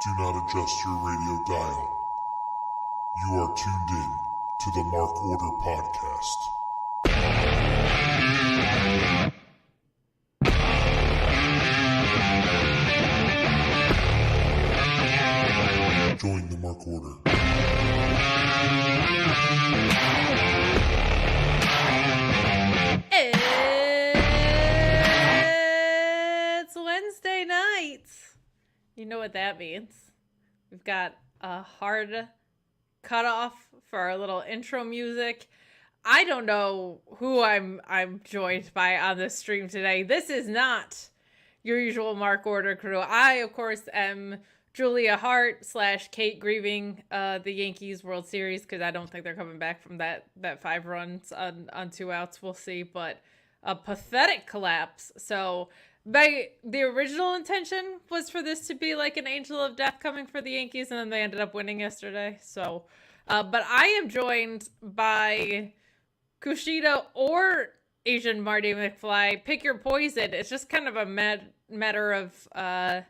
Do not adjust your radio dial. You are tuned in to the Mark Order Podcast. Join the Mark Order. It's Wednesday night. You know what that means. We've got a hard cutoff for our little intro music. I don't know who I'm joined by on this stream today. This is not your usual Mark Order crew. I, of course, am Julia Hart / Kate grieving the Yankees World Series because I don't think they're coming back from that 5 runs on 2 outs. We'll see, but a pathetic collapse. So the original intention was for this to be like an angel of death coming for the Yankees, and then they ended up winning yesterday. So, but I am joined by Kushida or Asian Marty McFly. Pick your poison. It's just kind of a matter of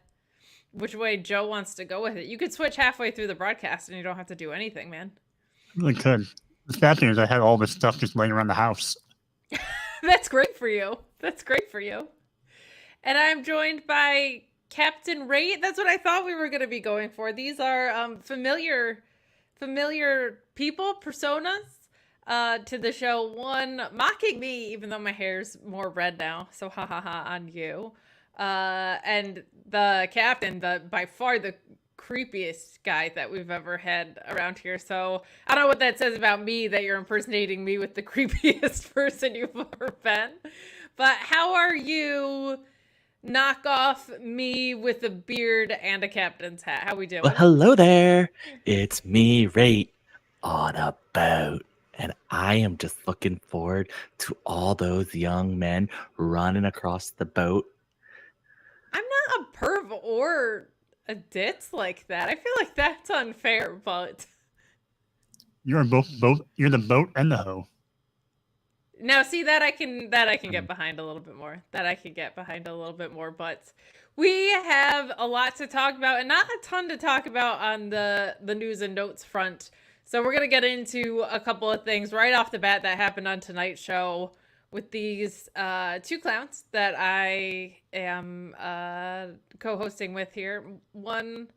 which way Joe wants to go with it. You could switch halfway through the broadcast and you don't have to do anything, man. I could. The bad thing is I had all this stuff just laying around the house. That's great for you. That's great for you. And I'm joined by Captain Ray. That's what I thought we were going to be going for. These are familiar people, personas to the show. One mocking me, even though my hair's more red now. So ha ha ha on you. And the captain, by far the creepiest guy that we've ever had around here. So I don't know what that says about me, that you're impersonating me with the creepiest person you've ever been. But how are you, knock off me with a beard and a captain's hat? How we doing? Well, hello there. It's me, Ray, on a boat. And I am just looking forward to all those young men running across the boat. I'm not a perv or a ditz like that. I feel like that's unfair, but You're both. You're the boat and the hoe. now see that I can get behind a little bit more. But we have a lot to talk about and not a ton to talk about on the news and notes front. So we're gonna get into a couple of things right off the bat that happened on tonight's show with these 2 clowns that I am co-hosting with here. One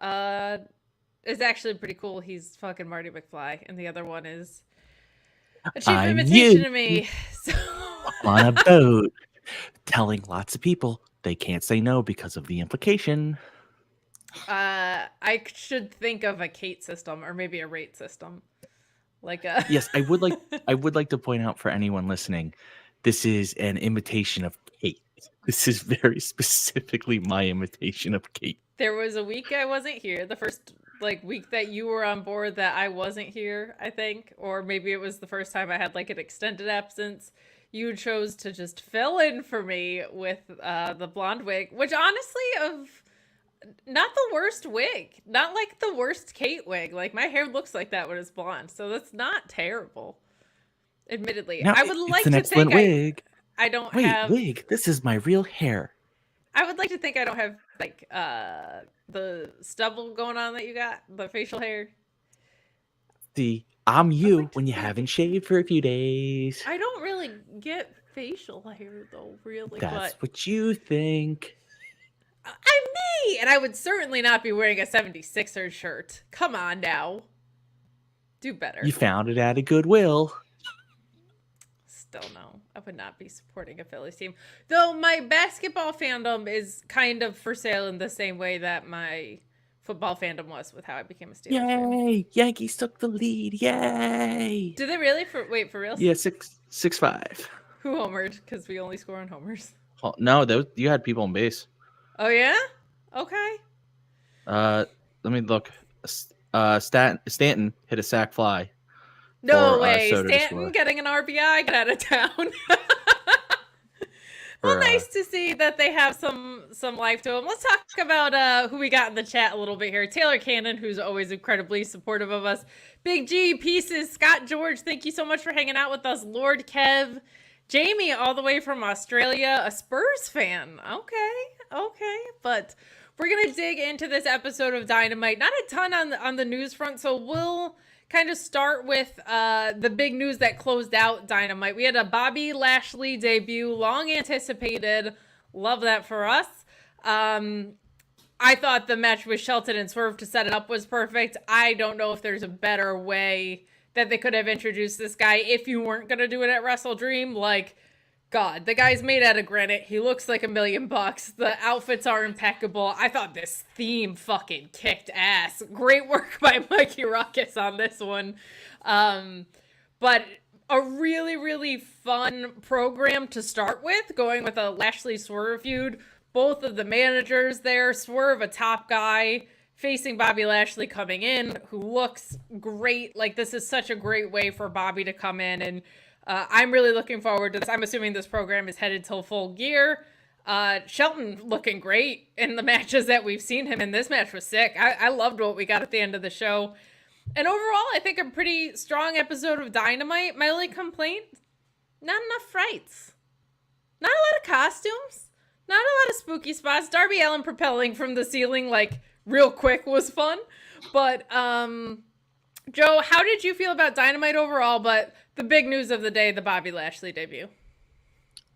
is actually pretty cool. He's fucking Marty McFly. And the other one is a cheap imitation of me. So On a boat, telling lots of people they can't say no because of the implication. I should think of a Kate system or maybe a rate system. Like a Yes, I would like to point out for anyone listening, this is an imitation of Kate. This is very specifically my imitation of Kate. There was a week I wasn't here. The first week that you were on board that I wasn't here, I think. Or maybe it was the first time I had like an extended absence. You chose to just fill in for me with the blonde wig, which honestly not the worst wig. Not like the worst Kate wig. Like my hair looks like that when it's blonde. So that's not terrible. Admittedly. No, I would like it's an to excellent think wig. I don't Wait, have wig. This is my real hair. I would like to think I don't have like the stubble going on that you got, the facial hair. See, I'm you when you haven't shaved for a few days. I don't really get facial hair though, really. That's but what you think. I'm me, and I would certainly not be wearing a 76ers shirt. Come on now. Do better. You found it at a Goodwill. Still no. I would not be supporting a Phillies team. Though my basketball fandom is kind of for sale in the same way that my football fandom was with how I became a Steelers fan. Yay! Yankees took the lead. Yay! Did they really? For real? Yeah, 6-5. Who homered? Because we only score on homers. Oh, no, you had people on base. Oh yeah? Okay. Let me look. Stanton hit a sac fly. No for, way. Soto to Stanton score. getting an RBI, get out of town. Well, nice to see that they have some life to them. Let's talk about who we got in the chat a little bit here. Taylor Cannon, who's always incredibly supportive of us. Big G, Pieces, Scott George, thank you so much for hanging out with us. Lord Kev, Jamie, all the way from Australia, a Spurs fan. Okay. But we're gonna dig into this episode of Dynamite. Not a ton on the news front, so we'll kind of start with the big news that closed out Dynamite. We had a Bobby Lashley debut, long anticipated. Love that for us. I thought the match with Shelton and Swerve to set it up was perfect. I don't know if there's a better way that they could have introduced this guy if you weren't going to do it at Wrestle Dream. Like, God, the guy's made out of granite. He looks like $1 million. The outfits are impeccable. I thought this theme fucking kicked ass. Great work by Mikey Ruckus on this one. But a really, really fun program to start with, going with a Lashley Swerve feud. Both of the managers there, Swerve, a top guy, facing Bobby Lashley coming in, who looks great. Like, this is such a great way for Bobby to come in, and I'm really looking forward to this. I'm assuming this program is headed till full gear. Shelton looking great in the matches that we've seen him in. This match was sick. I loved what we got at the end of the show. And overall, I think a pretty strong episode of Dynamite. My only complaint, not enough frights. Not a lot of costumes. Not a lot of spooky spots. Darby Allin propelling from the ceiling, like, real quick was fun. But, Joe, how did you feel about Dynamite overall? But the big news of the day, the Bobby Lashley debut.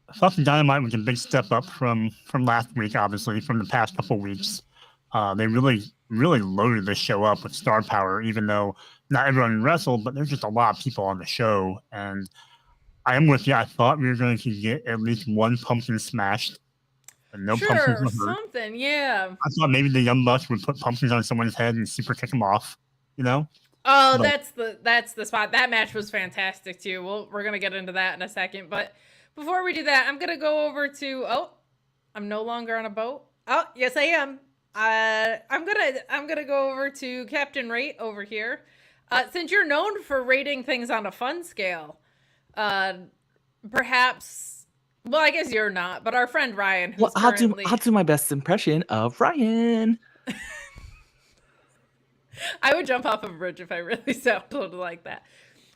I thought the Dynamite was a big step up from last week, obviously, from the past couple weeks. They really loaded the show up with star power, even though not everyone wrestled, but there's just a lot of people on the show. And I am with you. I thought we were going to get at least one pumpkin smashed. No pumpkins were hurt. Something, yeah. I thought maybe the Young Bucks would put pumpkins on someone's head and super kick them off, you know? Oh, that's the spot. That match was fantastic too. We're gonna get into that in a second, but before we do that, I'm gonna go over to. Oh, I'm no longer on a boat. Oh, yes, I am. I'm gonna go over to Captain Rate over here. Since you're known for rating things on a fun scale, perhaps. Well, I guess you're not, but our friend Ryan. Who's I'll do my best impression of Ryan. I would jump off of a bridge if I really sounded like that.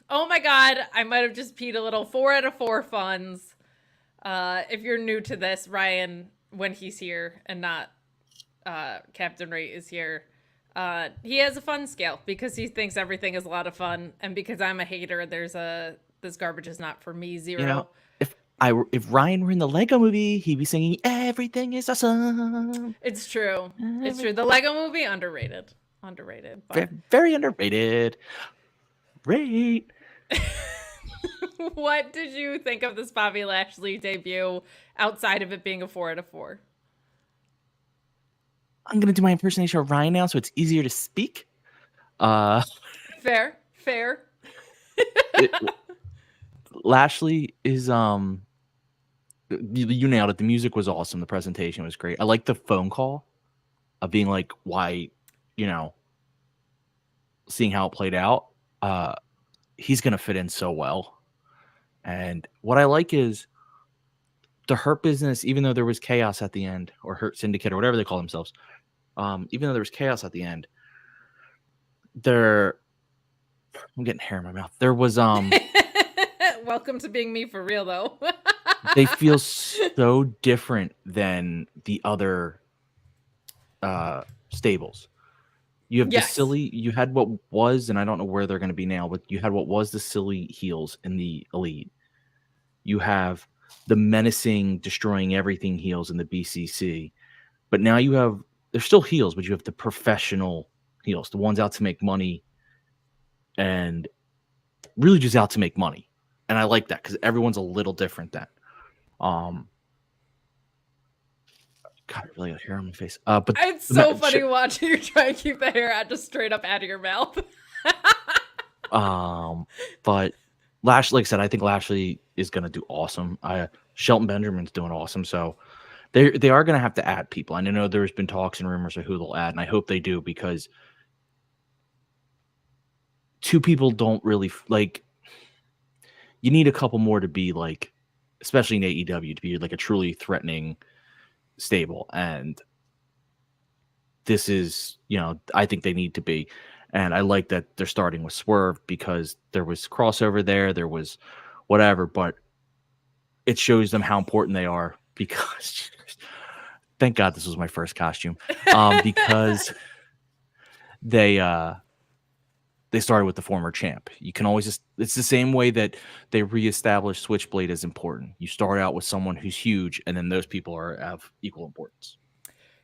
Oh my God, I might have just peed a little. 4 out of 4 funds. If you're new to this, Ryan, when he's here and not Captain Ray is here, he has a fun scale because he thinks everything is a lot of fun, and because I'm a hater, there's this garbage is not for me 0. You know, if Ryan were in the Lego movie, he'd be singing "Everything is awesome." It's true. It's true. The Lego movie, underrated. But... Very underrated. Great. What did you think of this Bobby Lashley debut outside of it being a 4 out of 4? I'm gonna do my impersonation of Ryan now, so it's easier to speak. Fair. Lashley is you nailed it. The music was awesome. The presentation was great. I like the phone call of being like, why, seeing how it played out. He's going to fit in so well. And what I like is the Hurt Business, even though there was chaos at the end, or Hurt Syndicate, or whatever they call themselves, even though there was chaos at the end, I'm getting hair in my mouth. There was Welcome to being me for real, though. They feel so different than the other stables. You have the silly, you had what was, and I don't know where they're going to be now, but you had what was the silly heels in the Elite. You have the menacing, destroying everything heels in the BCC. But now they're still heels, but you have the professional heels, the ones out to make money and really just out to make money. And I like that because everyone's a little different then. God, I really got hair on my face. But it's so funny watching you try to keep the hair out just straight up out of your mouth. But Lashley, like I said, I think Lashley is going to do awesome. Shelton Benjamin's doing awesome. So they are going to have to add people. And I know there's been talks and rumors of who they'll add, and I hope they do because 2 people don't really like. You need a couple more to be like, especially in AEW, to be like a truly threatening stable. And this is, I think they need to be. And I like that they're starting with Swerve because there was crossover there was whatever, but it shows them how important they are because Thank God this was my first costume, because they started with the former champ. You can always it's the same way that they reestablished Switchblade as important. You start out with someone who's huge, and then those people have equal importance.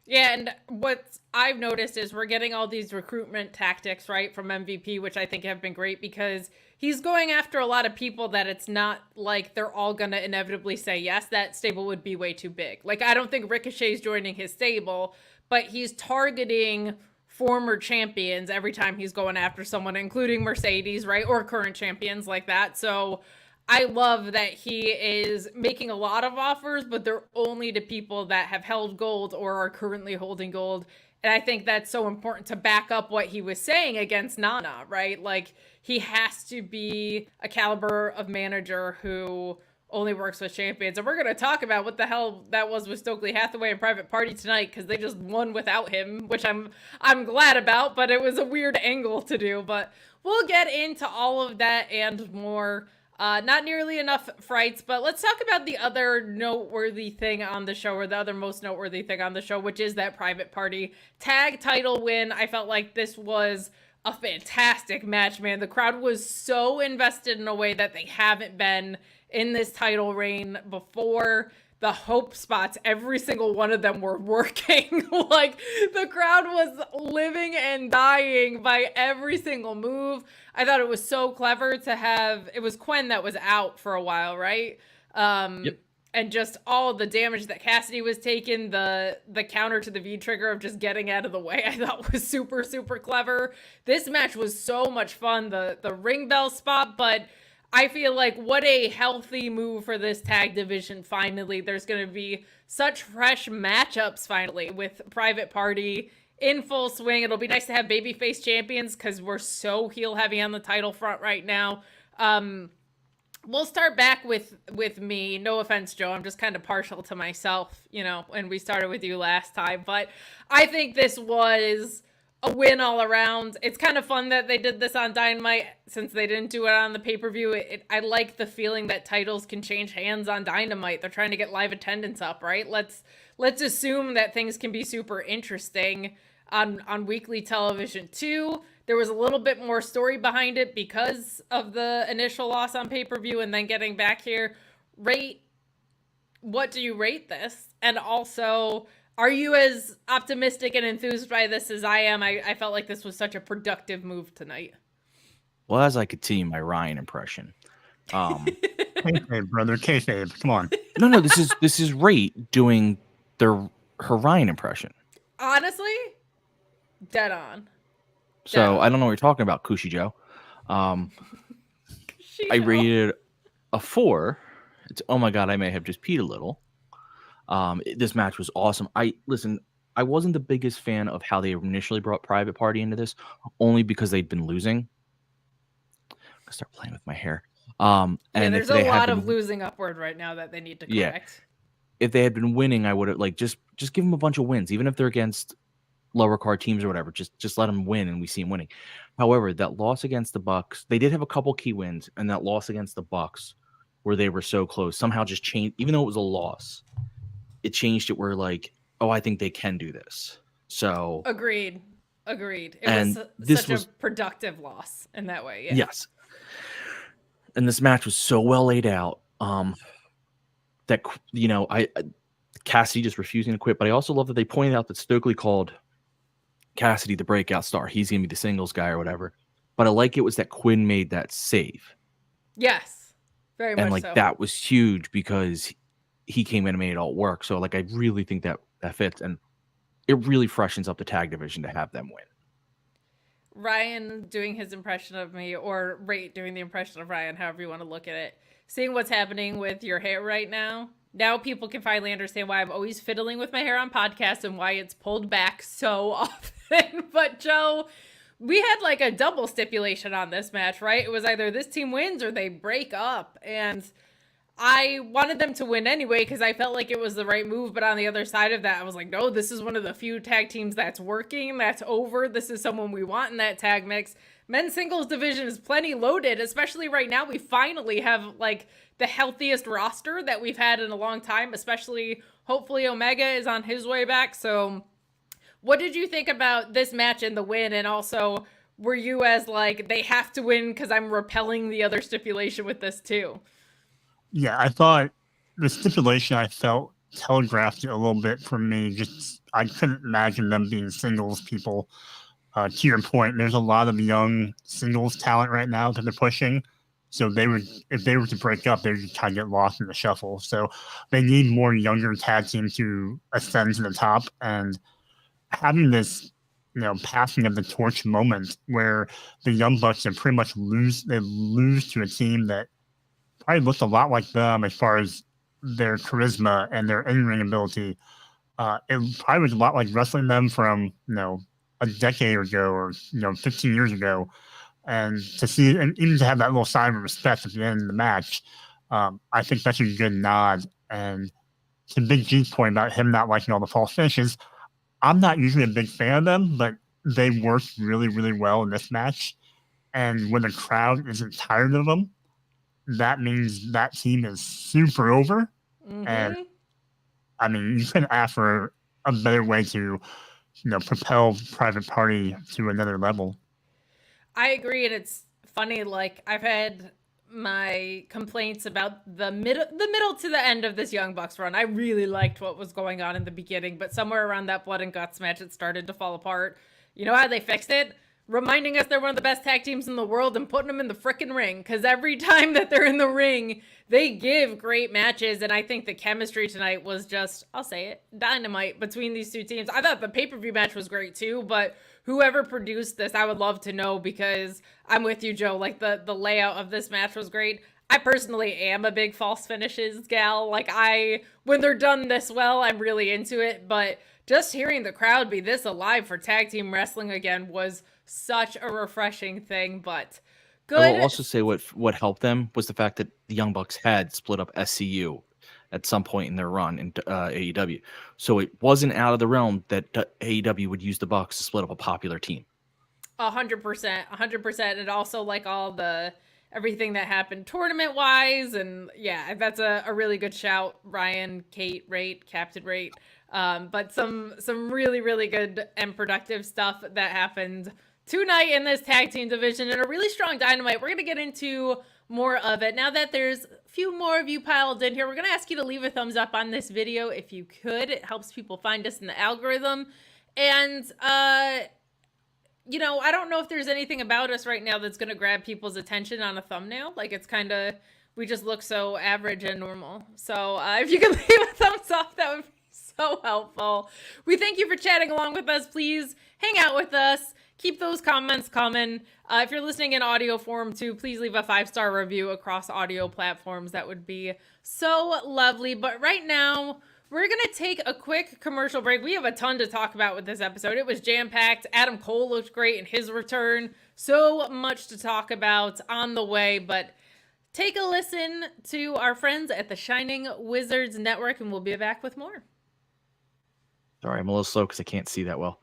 Yeah, and what I've noticed is we're getting all these recruitment tactics, right, from MVP, which I think have been great because he's going after a lot of people that it's not like they're all going to inevitably say yes. That stable would be way too big. Like, I don't think Ricochet's joining his stable, but he's targeting former champions every time he's going after someone, including Mercedes, right, or current champions like that. So I love that he is making a lot of offers, but they're only to people that have held gold or are currently holding gold. And I think that's so important to back up what he was saying against Nana, right? Like, he has to be a caliber of manager who only works with champions. And we're going to talk about what the hell that was with Stokely Hathaway and Private Party tonight, because they just won without him, which I'm glad about, but it was a weird angle to do. But we'll get into all of that and more. Not nearly enough frights, but let's talk about the other noteworthy thing on the show, or the other most noteworthy thing on the show, which is that Private Party tag title win. I felt like this was a fantastic match, man. The crowd was so invested in a way that they haven't been in this title reign before. The hope spots, every single one of them were working. Like, the crowd was living and dying by every single move. I thought it was so clever to have, it was Quen that was out for a while, right? Yep. And just all the damage that Cassidy was taking, the counter to the V-trigger of just getting out of the way, I thought was super, super clever. This match was so much fun, the ring bell spot, but I feel like what a healthy move for this tag division finally. There's going to be such fresh matchups finally with Private Party in full swing. It'll be nice to have babyface champions because we're so heel heavy on the title front right now. We'll start back with me. No offense, Joe. I'm just kind of partial to myself, and we started with you last time. But I think this was a win all around. It's kind of fun that they did this on Dynamite since they didn't do it on the pay-per-view. I like the feeling that titles can change hands on Dynamite. They're trying to get live attendance up, right? Let's assume that things can be super interesting on weekly television too. There was a little bit more story behind it because of the initial loss on pay-per-view and then getting back here. What do you rate this? And also, are you as optimistic and enthused by this as I am? I felt like this was such a productive move tonight. Well, as I continue my Ryan impression. Kayfabe, brother. Kayfabe. Come on. No, this is Rate doing her Ryan impression. Honestly, dead on. So I don't know what you're talking about, Cushy Joe. I rated a 4. Oh my God, I may have just peed a little. This match was awesome. I wasn't the biggest fan of how they initially brought Private Party into this, only because they'd been losing. I start playing with my hair. And there's a lot of losing upward right now that they need to correct. If they had been winning, I would have just give them a bunch of wins, even if they're against lower card teams or whatever. Just let them win, and we see them winning. However, that loss against the Bucks, they did have a couple key wins, and that loss against the Bucks, where they were so close, somehow just changed. Even though it was a loss, it changed it where I think they can do this. So agreed. It was such a productive loss in that way. Yeah. Yes. And this match was so well laid out. That Cassidy just refusing to quit, but I also love that they pointed out that Stokely called Cassidy the breakout star. He's gonna be the singles guy or whatever. But I like it was that Quinn made that save. Yes, very much. And that was huge because he came in and made it all work. So I really think that fits, and it really freshens up the tag division to have them win. Ryan doing his impression of me, or Rate doing the impression of Ryan, however you want to look at it. Seeing what's happening with your hair right now. Now people can finally understand why I'm always fiddling with my hair on podcasts and why it's pulled back so often. But Joe, we had a double stipulation on this match, right? It was either this team wins or they break up. And I wanted them to win anyway because I felt like it was the right move. But on the other side of that, I was like, no, this is one of the few tag teams that's working, that's over. This is someone we want in that tag mix. Men's singles division is plenty loaded, especially right now. We finally have like the healthiest roster that we've had in a long time, especially hopefully Omega is on his way back. So what did you think about this match and the win? And also, were you as like, they have to win because I'm repelling the other stipulation with this too? Yeah, I thought the stipulation I felt telegraphed it a little bit for me. Just I couldn't imagine them being singles people. To your point, there's a lot of young singles talent right now that they're pushing. So if they were to break up, they would kind of get lost in the shuffle. So they need more younger tag team to ascend to the top. And having this, passing of the torch moment where the Young Bucks have pretty much lose to a team that probably looked a lot like them as far as their charisma and their in-ring ability. It probably was a lot like wrestling them from, a decade ago or, 15 years ago. And to see, and even to have that little sign of respect at the end of the match, I think that's a good nod. And to Big G's point about him not liking all the false finishes, I'm not usually a big fan of them, but they worked really, really well in this match. And when the crowd isn't tired of them, that means that team is super over. Mm-hmm. And I mean, you couldn't ask for a better way to, propel Private Party to another level. I agree. And it's funny, like I've had my complaints about the middle to the end of this Young Bucks run. I really liked what was going on in the beginning, but somewhere around that Blood and Guts match, it started to fall apart. You know how they fixed it? Reminding us they're one of the best tag teams in the world and putting them in the frickin' ring. Because every time that they're in the ring, they give great matches. And I think the chemistry tonight was just, I'll say it, dynamite between these two teams. I thought the pay-per-view match was great too, but whoever produced this, I would love to know, because I'm with you, Joe. Like the layout of this match was great. I personally am a big false finishes gal. Like when they're done this well, I'm really into it. But just hearing the crowd be this alive for tag team wrestling again was such a refreshing thing. But good. I will also say what helped them was the fact that the Young Bucks had split up SCU at some point in their run in AEW. So it wasn't out of the realm that AEW would use the Bucks to split up a popular team. 100%. And also like all the everything that happened tournament wise. And yeah, that's a really good shout. Ryan, Kate, Rate, Captain Rate. But some really, really good and productive stuff that happened tonight in this tag team division, and a really strong Dynamite. We're going to get into more of it. Now that there's a few more of you piled in here, we're going to ask you to leave a thumbs up on this video if you could. It helps people find us in the algorithm. And, I don't know if there's anything about us right now that's going to grab people's attention on a thumbnail. Like, it's kind of, we just look so average and normal. So if you could leave a thumbs up, that would be so helpful. We thank you for chatting along with us. Please hang out with us. Keep those comments coming. If you're listening in audio form too, please leave a 5-star review across audio platforms. That would be so lovely. But right now, we're going to take a quick commercial break. We have a ton to talk about with this episode. It was jam-packed. Adam Cole looked great in his return. So much to talk about on the way. But take a listen to our friends at the Shining Wizards Network, and we'll be back with more. Sorry, I'm a little slow because I can't see that well.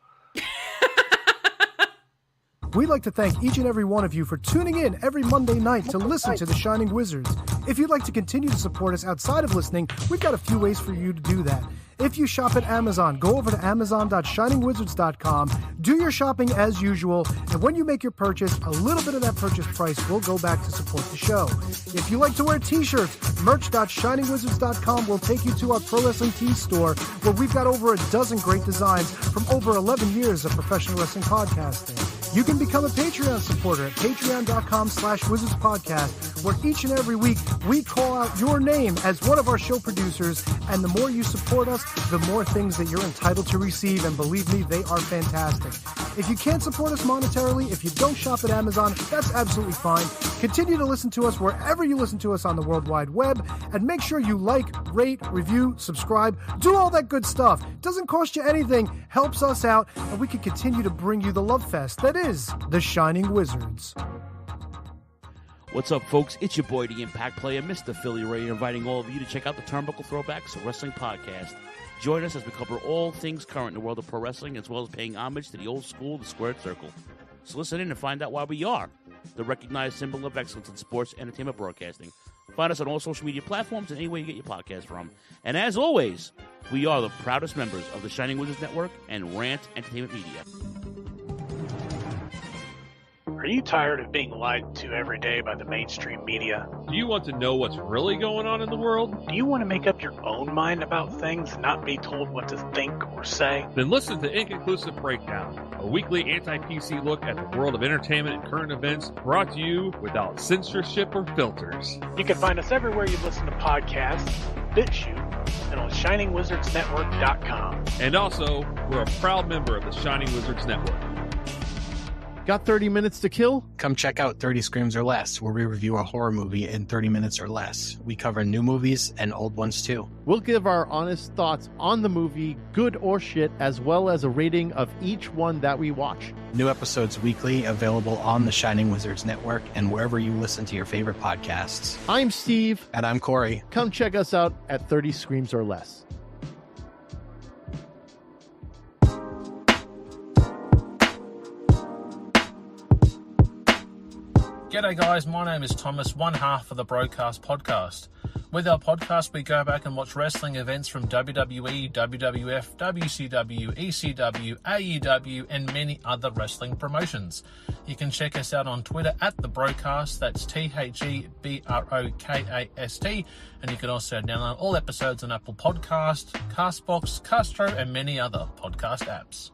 We'd like to thank each and every one of you for tuning in every Monday night to listen to The Shining Wizards. If you'd like to continue to support us outside of listening, we've got a few ways for you to do that. If you shop at Amazon, go over to amazon.shiningwizards.com, do your shopping as usual, and when you make your purchase, a little bit of that purchase price will go back to support the show. If you like to wear t-shirts, merch.shiningwizards.com will take you to our Pro Wrestling Tees store, where we've got over a dozen great designs from over 11 years of professional wrestling podcasting. You can become a Patreon supporter at patreon.com/wizardspodcast, where each and every week we call out your name as one of our show producers, and the more you support us, the more things that you're entitled to receive, and believe me, they are fantastic. If you can't support us monetarily, if you don't shop at Amazon, that's absolutely fine. Continue to listen to us wherever you listen to us on the World Wide Web, and make sure you like, rate, review, subscribe, do all that good stuff. Doesn't cost you anything, helps us out, and we can continue to bring you the love fest that is The Shining Wizards. What's up, folks? It's your boy, the Impact Player, Mr. Philly Ray, inviting all of you to check out the Turnbuckle Throwbacks Wrestling Podcast. Join us as we cover all things current in the world of pro wrestling, as well as paying homage to the old school, the squared circle. So listen in and find out why we are the recognized symbol of excellence in sports entertainment broadcasting. Find us on all social media platforms and anywhere you get your podcast from. And as always, we are the proudest members of the Shining Wizards Network and Rant Entertainment Media. Are you tired of being lied to every day by the mainstream media? Do you want to know what's really going on in the world? Do you want to make up your own mind about things and not be told what to think or say? Then listen to Inconclusive Breakdown, a weekly anti-PC look at the world of entertainment and current events, brought to you without censorship or filters. You can find us everywhere you listen to podcasts, BitChute, and on ShiningWizardsNetwork.com. And also, we're a proud member of the Shining Wizards Network. Got 30 minutes to kill? Come check out 30 Screams or Less, where we review a horror movie in 30 minutes or less. We cover new movies and old ones too. We'll give our honest thoughts on the movie, good or shit, as well as a rating of each one that we watch. New episodes weekly, available on the Shining Wizards Network and wherever you listen to your favorite podcasts. I'm Steve. And I'm Corey. Come check us out at 30 Screams or Less. G'day guys, my name is Thomas, one half of the Broadcast Podcast. With our podcast, we go back and watch wrestling events from WWE, WWF, WCW, ECW, AEW, and many other wrestling promotions. You can check us out on Twitter at The Broadcast, that's TheBrokast, and you can also download all episodes on Apple Podcasts, Castbox, Castro, and many other podcast apps.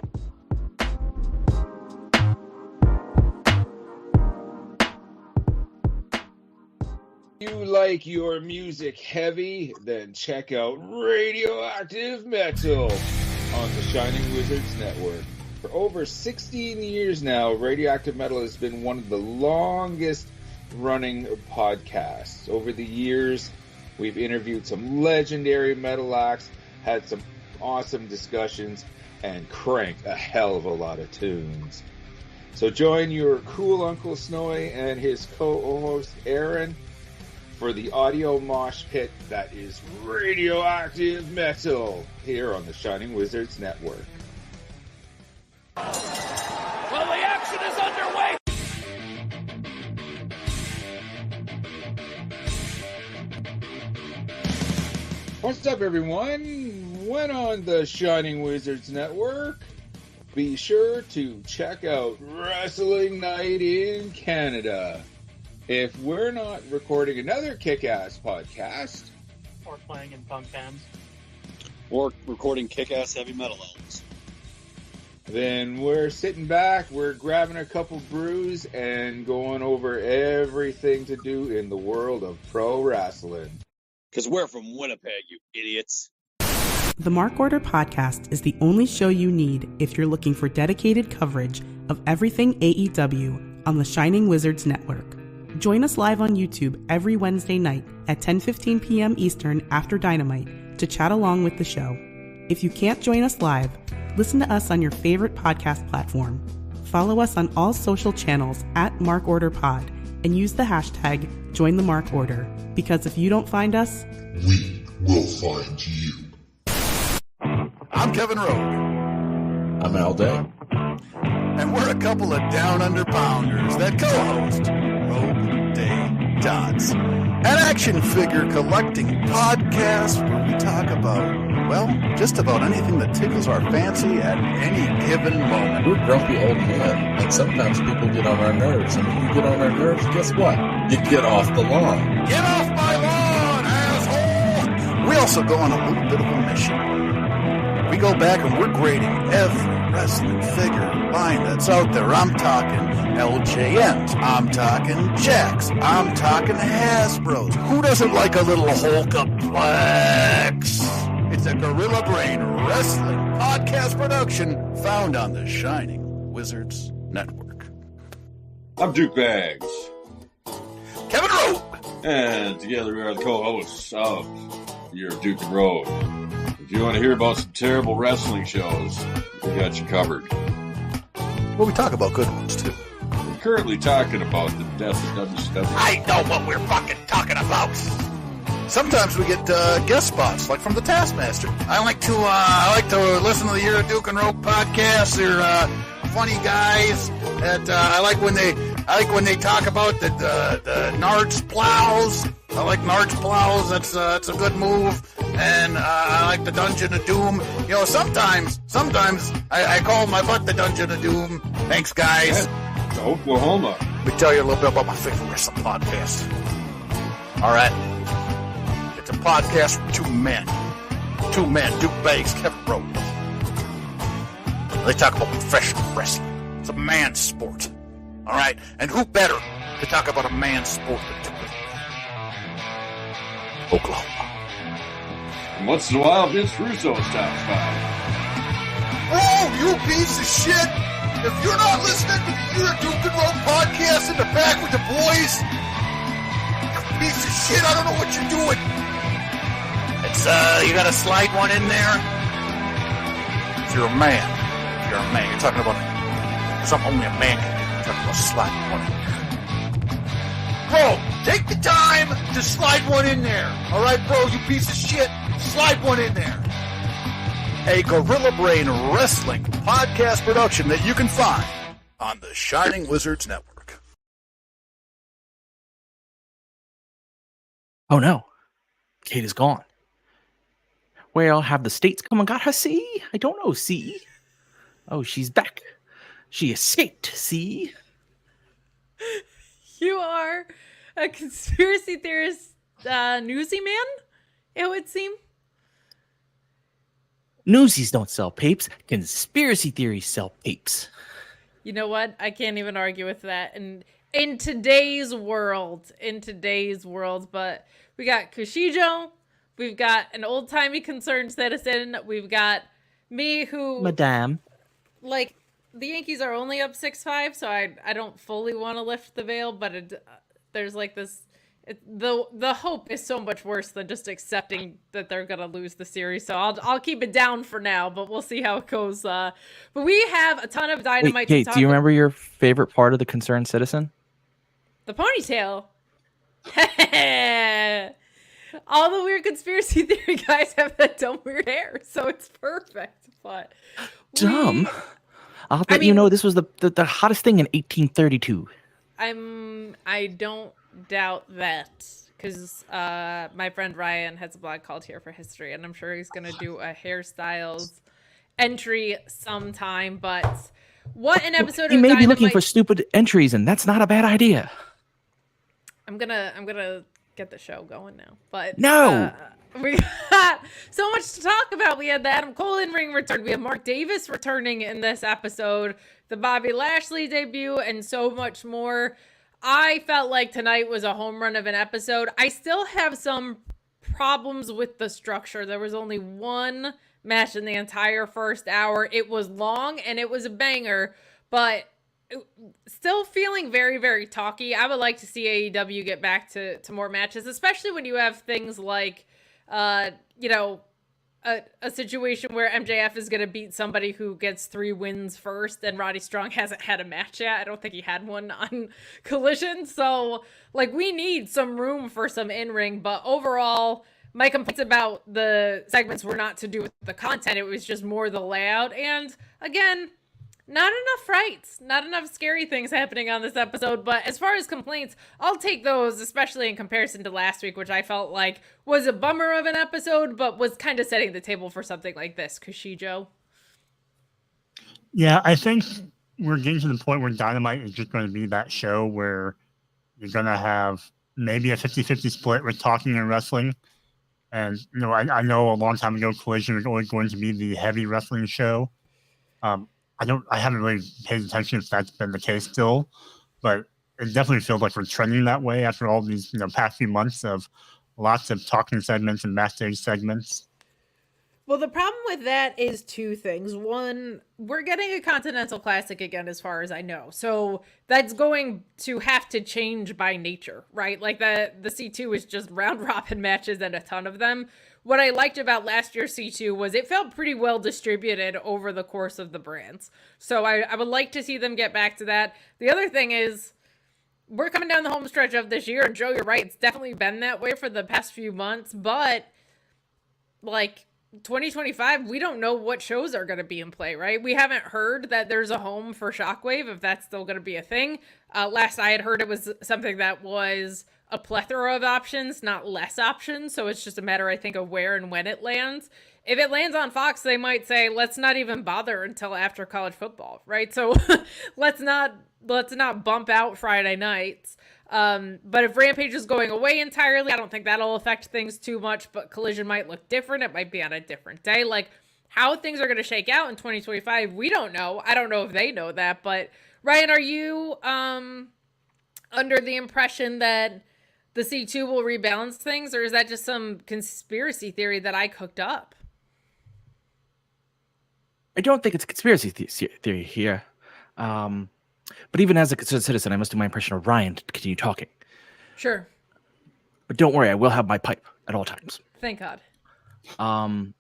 If you like your music heavy, then check out Radioactive Metal on the Shining Wizards Network. For over 16 years now, Radioactive Metal has been one of the longest running podcasts. Over the years, we've interviewed some legendary metal acts, had some awesome discussions, and cranked a hell of a lot of tunes. So join your cool Uncle Snowy and his co-host Aaron for the audio mosh pit that is Radioactive Metal here on the Shining Wizards Network. Well, the action is underway! What's up, everyone? When on the Shining Wizards Network, be sure to check out Wrestling Night in Canada. If we're not recording another kick-ass podcast, Or playing in punk bands. Or recording kick-ass heavy metal albums, then we're sitting back, we're grabbing a couple brews, and going over everything to do in the world of pro wrestling. Because we're from Winnipeg, you idiots. The Mark Order Podcast is the only show you need if you're looking for dedicated coverage of everything AEW on the Shining Wizards Network. Join us live on YouTube every Wednesday night at 10:15 p.m. Eastern after Dynamite to chat along with the show. If you can't join us live, listen to us on your favorite podcast platform. Follow us on all social channels at MarkOrderPod and use the hashtag #JoinTheMarkOrder, because if you don't find us, we will find you. I'm Kevin Rowe. I'm Al Day. And we're a couple of down under pounders that co-host Rogue Day Dots, an action figure collecting podcast where we talk about, well, just about anything that tickles our fancy at any given moment. We're grumpy old men, and sometimes people get on our nerves. And when you get on our nerves, guess what? You get off the lawn. Get off my lawn, asshole! We also go on a little bit of a mission. We go back and we're grading every wrestling figure line that's out there. I'm talking LJNs. I'm talking Jacks. I'm talking Hasbros. Who doesn't like a little Hulkaplex? It's a Gorilla Brain Wrestling podcast production found on the Shining Wizards Network. I'm Duke Bags. Kevin Rowe. And together we are the co-hosts of Your Duke and Road. If you want to hear about some terrible wrestling shows, we got you covered. Well, we talk about good ones, too. currently talking about the death of WCW. I know what we're fucking talking about. Sometimes we get guest spots, like from the Taskmaster. I like to listen to the Year of Duke and Rope podcast. They're funny guys. I like when they talk about the Nards plows. I like Nards plows. That's a good move. And I like the Dungeon of Doom. You know, sometimes I call my butt the Dungeon of Doom. Thanks, guys. Yeah, Oklahoma. Let me tell you a little bit about my favorite wrestling podcast. All right. It's a podcast with two men, Duke Banks, Kevin Rhodes. They talk about professional wrestling. It's a man's sport, all right? And who better to talk about a man's sport than Duke? Oklahoma. And once in a while, Vince Russo stops by. Oh, you piece of shit! If you're not listening to the Year of Duke and Rope podcast in the back with the boys, you piece of shit, I don't know what you're doing. It's, you gotta slide one in there. If you're a man, you're talking about something only a man can do. You're talking about sliding one in there. Bro, take the time to slide one in there. All right, bro, you piece of shit. Slide one in there. A Gorilla Brain Wrestling podcast production that you can find on the Shining Wizards Network. Oh no, Kate is gone. Well, have the states come and got her, see? I don't know, see? Oh, she's back. She escaped, see? You are a conspiracy theorist newsy man, it would seem. Newsies don't sell papes. Conspiracy theories sell papes. You know what? I can't even argue with that. And in today's world, but we got Kushijo, we've got an old-timey concerned citizen, we've got me who... Madame. Like, the Yankees are only up 6-5, so I don't fully want to lift the veil, but there's like this... The hope is so much worse than just accepting that they're gonna lose the series. So I'll keep it down for now, but we'll see how it goes. But we have a ton of Dynamite. Wait, Kate, do you remember your favorite part of the Concerned Citizen? The ponytail. All the weird conspiracy theory guys have that dumb weird hair, so it's perfect. But dumb. I'll let you know this was the hottest thing in 1832. I don't doubt that, because my friend Ryan has a blog called Here for History, and I'm sure he's gonna do a hairstyles entry sometime. But what an episode! You of may Dynamite. be looking for stupid entries, and that's not a bad idea. I'm gonna get the show going now. But no, we got so much to talk about. We had the Adam Cole in-ring return. We have Mark Davis returning in this episode, the Bobby Lashley debut, and so much more. I felt like tonight was a home run of an episode. I still have some problems with the structure. There was only one match in the entire first hour. It was long and it was a banger, but still feeling very, very talky. I would like to see AEW get back to more matches, especially when you have things like, a situation where MJF is going to beat somebody who gets 3 wins first, and Roddy Strong hasn't had a match yet. I don't think he had one on Collision. So, like, we need some room for some in-ring. But overall, my complaints about the segments were not to do with the content. It was just more the layout. And, again, not enough frights, not enough scary things happening on this episode. But as far as complaints, I'll take those, especially in comparison to last week, which I felt like was a bummer of an episode, but was kind of setting the table for something like this. Kushijo? Yeah, I think we're getting to the point where Dynamite is just going to be that show where you're going to have maybe a 50-50 split with talking and wrestling. And, I know a long time ago, Collision was always going to be the heavy wrestling show. I haven't really paid attention if that's been the case still, but it definitely feels like we're trending that way after all these, past few months of lots of talking segments and backstage segments. Well, the problem with that is 2 things. One, we're getting a Continental Classic again, as far as I know. So that's going to have to change by nature, right? Like the C2 is just round robin matches and a ton of them. what I liked about last year's C2 was it felt pretty well distributed over the course of the brands. So I would like to see them get back to that. The other thing is, we're coming down the home stretch of this year, and Joe, you're right, it's definitely been that way for the past few months, but like 2025, we don't know what shows are going to be in play, right? We haven't heard that there's a home for Shockwave, if that's still going to be a thing. Last I had heard, it was something that was a plethora of options, not less options. So it's just a matter, I think, of where and when it lands. If it lands on Fox, they might say, let's not even bother until after college football, right? So let's not bump out Friday nights. But if Rampage is going away entirely, I don't think that'll affect things too much, but Collision might look different. It might be on a different day. Like, how things are going to shake out in 2025, we don't know. I don't know if they know that, but Ryan, are you under the impression that the C2 will rebalance things, or is that just some conspiracy theory that I cooked up? I don't think it's a conspiracy theory here. But even as a concerned citizen, I must do my impression of Ryan to continue talking. Sure. But don't worry, I will have my pipe at all times. Thank God. I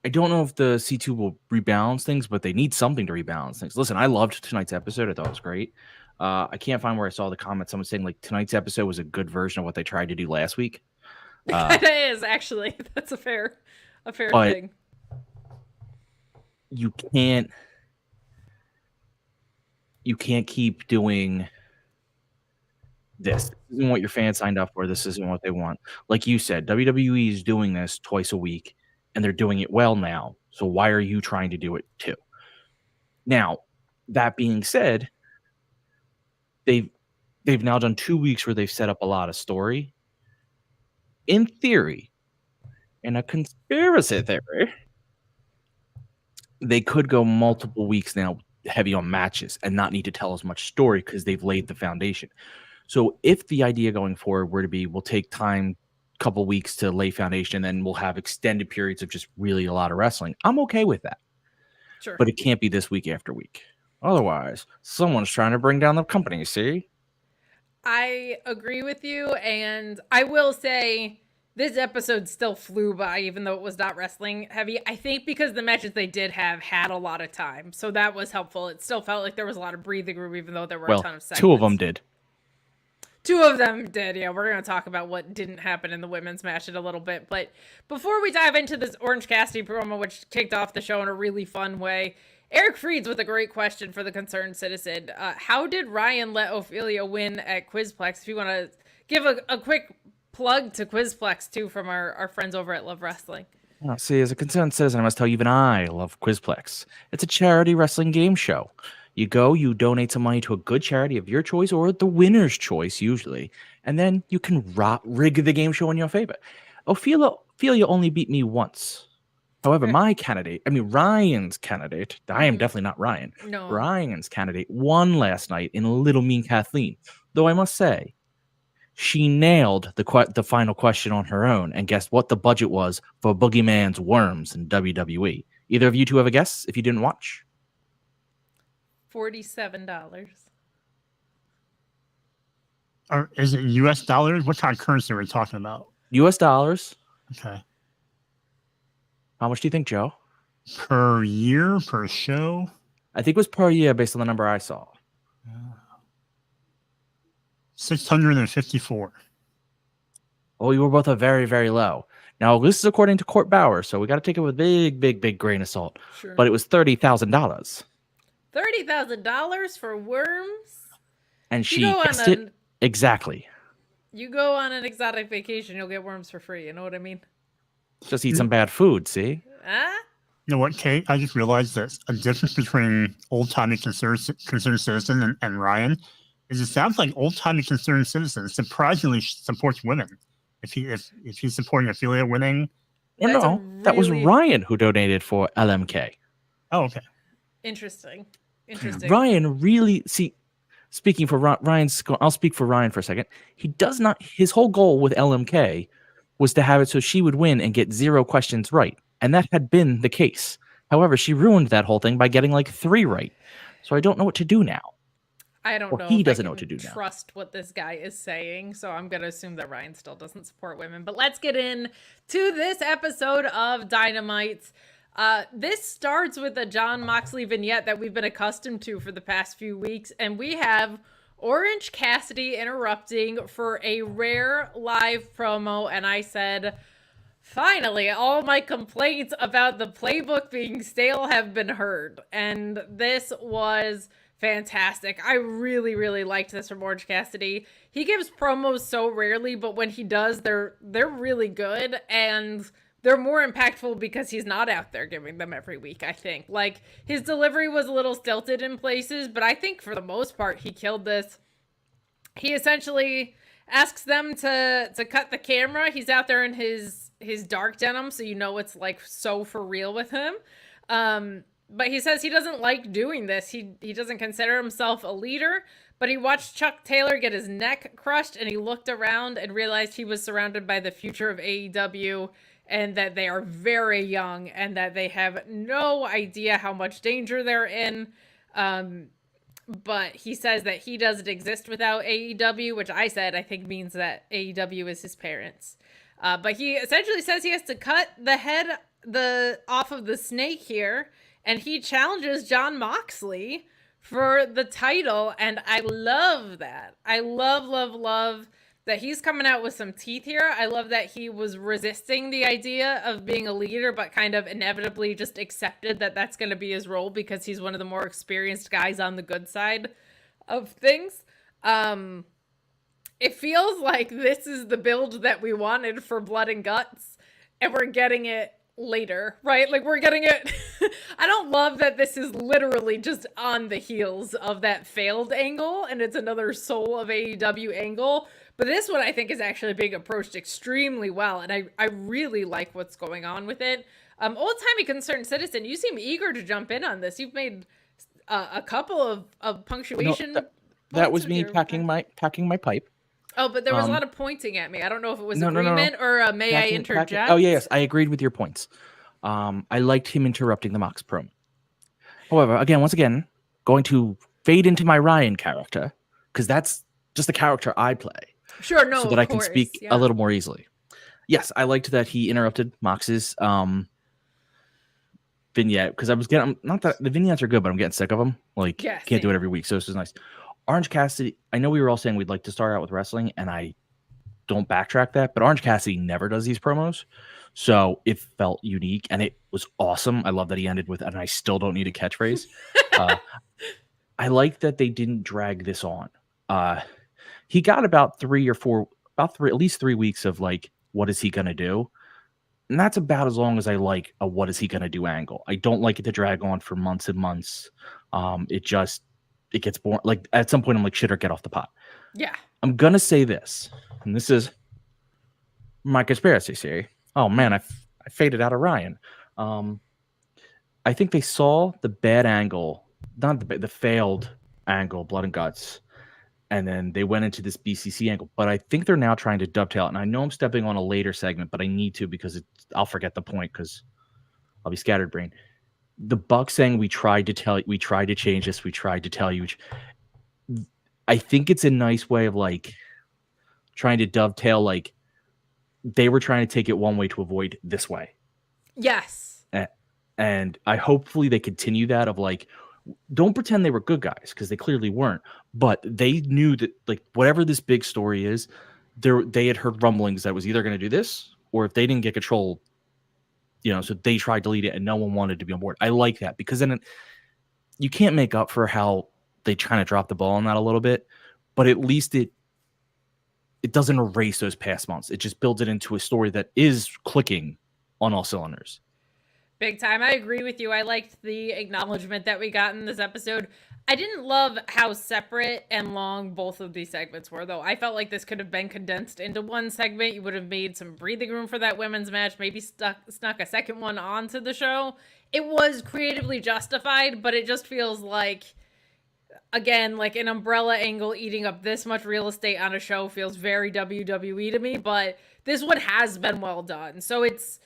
don't know if the C2 will rebalance things, but they need something to rebalance things. Listen, I loved tonight's episode. I thought it was great. I can't find where I saw the comment. Someone saying like tonight's episode was a good version of what they tried to do last week. It is, actually. That's a fair thing. You can't keep doing this. This isn't what your fans signed up for. This isn't what they want. Like you said, WWE is doing this twice a week, and they're doing it well now. So why are you trying to do it too? Now, that being said, they've now done 2 weeks where they've set up a lot of story. In theory, in a conspiracy theory, they could go multiple weeks now heavy on matches and not need to tell as much story because they've laid the foundation. So if the idea going forward were to be, we'll take time, couple weeks to lay foundation, then we'll have extended periods of just really a lot of wrestling, I'm okay with that. Sure. But it can't be this week after week. Otherwise, someone's trying to bring down the company, see? I agree with you, and I will say this episode still flew by, even though it was not wrestling heavy. I think because the matches they did have had a lot of time, so that was helpful. It still felt like there was a lot of breathing room, even though there were a ton of segments. 2 of them did. 2 of them did, yeah. We're going to talk about what didn't happen in the women's match in a little bit. But before we dive into this Orange Cassidy promo, which kicked off the show in a really fun way, Eric Freed's with a great question for the concerned citizen. How did Ryan let Ophelia win at Quizplex? If you want to give a quick plug to Quizplex, too, from our friends over at Love Wrestling. See, as a concerned citizen, I must tell you, even I love Quizplex. It's a charity wrestling game show. You go, you donate some money to a good charity of your choice or the winner's choice, usually, and then you can rig the game show in your favor. Ophelia only beat me once. However, Ryan's candidate, I am definitely not Ryan. No. Ryan's candidate won last night in Little Mean Kathleen. Though I must say, she nailed the final question on her own. And guess what the budget was for Boogeyman's Worms in WWE? Either of you two have a guess if you didn't watch? $47. Or is it US dollars? What kind of currency are we talking about? US dollars. Okay. How much do you think, Joe? Per year, per show? I think it was per year based on the number I saw. 654. Oh, you were both a very, very low. Now, this is according to Court Bauer, so we got to take it with a big grain of salt. Sure. But it was $30,000. $30,000 for Worms? And she guessed it exactly. You go on an exotic vacation, you'll get worms for free. You know what I mean? Just eat some bad food, see? Ah? You know what, Kate? I just realized that a difference between old-timey concerned citizen and Ryan is it sounds like old-timey concerned citizen surprisingly supports women. If he's supporting Ophelia winning. No, that was Ryan who donated for LMK. Oh, okay. Interesting. Ryan really speaking for Ryan's. I'll speak for Ryan for a second. He does not. His whole goal with LMK was to have it so she would win and get 0 questions right, and that had been the case. However, she ruined that whole thing by getting like 3 right. So I don't know what to do now. I don't know. He if doesn't I know what to can do now. Trust what this guy is saying, so I'm gonna assume that Ryan still doesn't support women. But let's get in to this episode of Dynamite. This starts with a Jon Moxley vignette that we've been accustomed to for the past few weeks, and we have Orange Cassidy interrupting for a rare live promo, and I said, finally, all my complaints about the playbook being stale have been heard, and this was fantastic. I really, really liked this from Orange Cassidy. He gives promos so rarely, but when he does, they're really good, and they're more impactful because he's not out there giving them every week, I think. Like, his delivery was a little stilted in places, but I think for the most part, he killed this. He essentially asks them to cut the camera. He's out there in his dark denim, so you know it's like so for real with him. But he says he doesn't like doing this. He doesn't consider himself a leader, but he watched Chuck Taylor get his neck crushed, and he looked around and realized he was surrounded by the future of AEW, and that they are very young, and that they have no idea how much danger they're in. But he says that he doesn't exist without AEW, which I said I think means that AEW is his parents. But he essentially says he has to cut the head off of the snake here, and he challenges Jon Moxley for the title, and I love that. I love that he's coming out with some teeth here. I love that he was resisting the idea of being a leader, but kind of inevitably just accepted that that's going to be his role because he's one of the more experienced guys on the good side of things. It feels like this is the build that we wanted for Blood and Guts, and we're getting it later, right? Like, we're getting it. I don't love that this is literally just on the heels of that failed angle, and it's another Soul of AEW angle. But this one I think is actually being approached extremely well, and I really like what's going on with it. Old-timey concerned citizen, you seem eager to jump in on this. You've made a couple of punctuation. No, that was me packing my pipe. Oh, but there was a lot of pointing at me. I don't know if it was agreement or may I interject? Oh, yes, I agreed with your points. I liked him interrupting the Mox promo. However, once again, going to fade into my Ryan character, because that's just the character I play. Sure, no, so that I can speak a little more easily. Yes, I liked that he interrupted Mox's vignette, because I was getting, not that the vignettes are good, but I'm getting sick of them. Like, can't do it every week, so this is nice. Orange Cassidy, I know we were all saying we'd like to start out with wrestling, and I don't backtrack that, but Orange Cassidy never does these promos, so it felt unique, and it was awesome. I love that he ended with, and I still don't need a catchphrase. I like that they didn't drag this on. He got about at least 3 weeks of like, what is he going to do? And that's about as long as I like a what is he going to do angle. I don't like it to drag on for months and months. It gets boring. Like, at some point I'm like, shit, or get off the pot. Yeah. I'm going to say this, and this is my conspiracy theory. Oh man, I faded out of Ryan. I think they saw the bad angle, not the failed angle, Blood and Guts, and then they went into this BCC angle. But I think they're now trying to dovetail. And I know I'm stepping on a later segment, but I need to because I'll forget the point because I'll be scattered brain. The Bucks saying we tried to change this, we tried to tell you. I think it's a nice way of like trying to dovetail. Like, they were trying to take it one way to avoid this way. Yes. And hopefully they continue that of like, don't pretend they were good guys because they clearly weren't, but they knew that like whatever this big story is, they had heard rumblings that was either going to do this or if they didn't get control, so they tried to lead it and no one wanted to be on board. I like that because then you can't make up for how they kind of dropped the ball on that a little bit, but at least it doesn't erase those past months. It just builds it into a story that is clicking on all cylinders. Big time. I agree with you. I liked the acknowledgement that we got in this episode. I didn't love how separate and long both of these segments were, though. I felt like this could have been condensed into one segment. You would have made some breathing room for that women's match, maybe snuck a second one onto the show. It was creatively justified, but it just feels like, again, like an umbrella angle eating up this much real estate on a show feels very WWE to me, but this one has been well done. So it's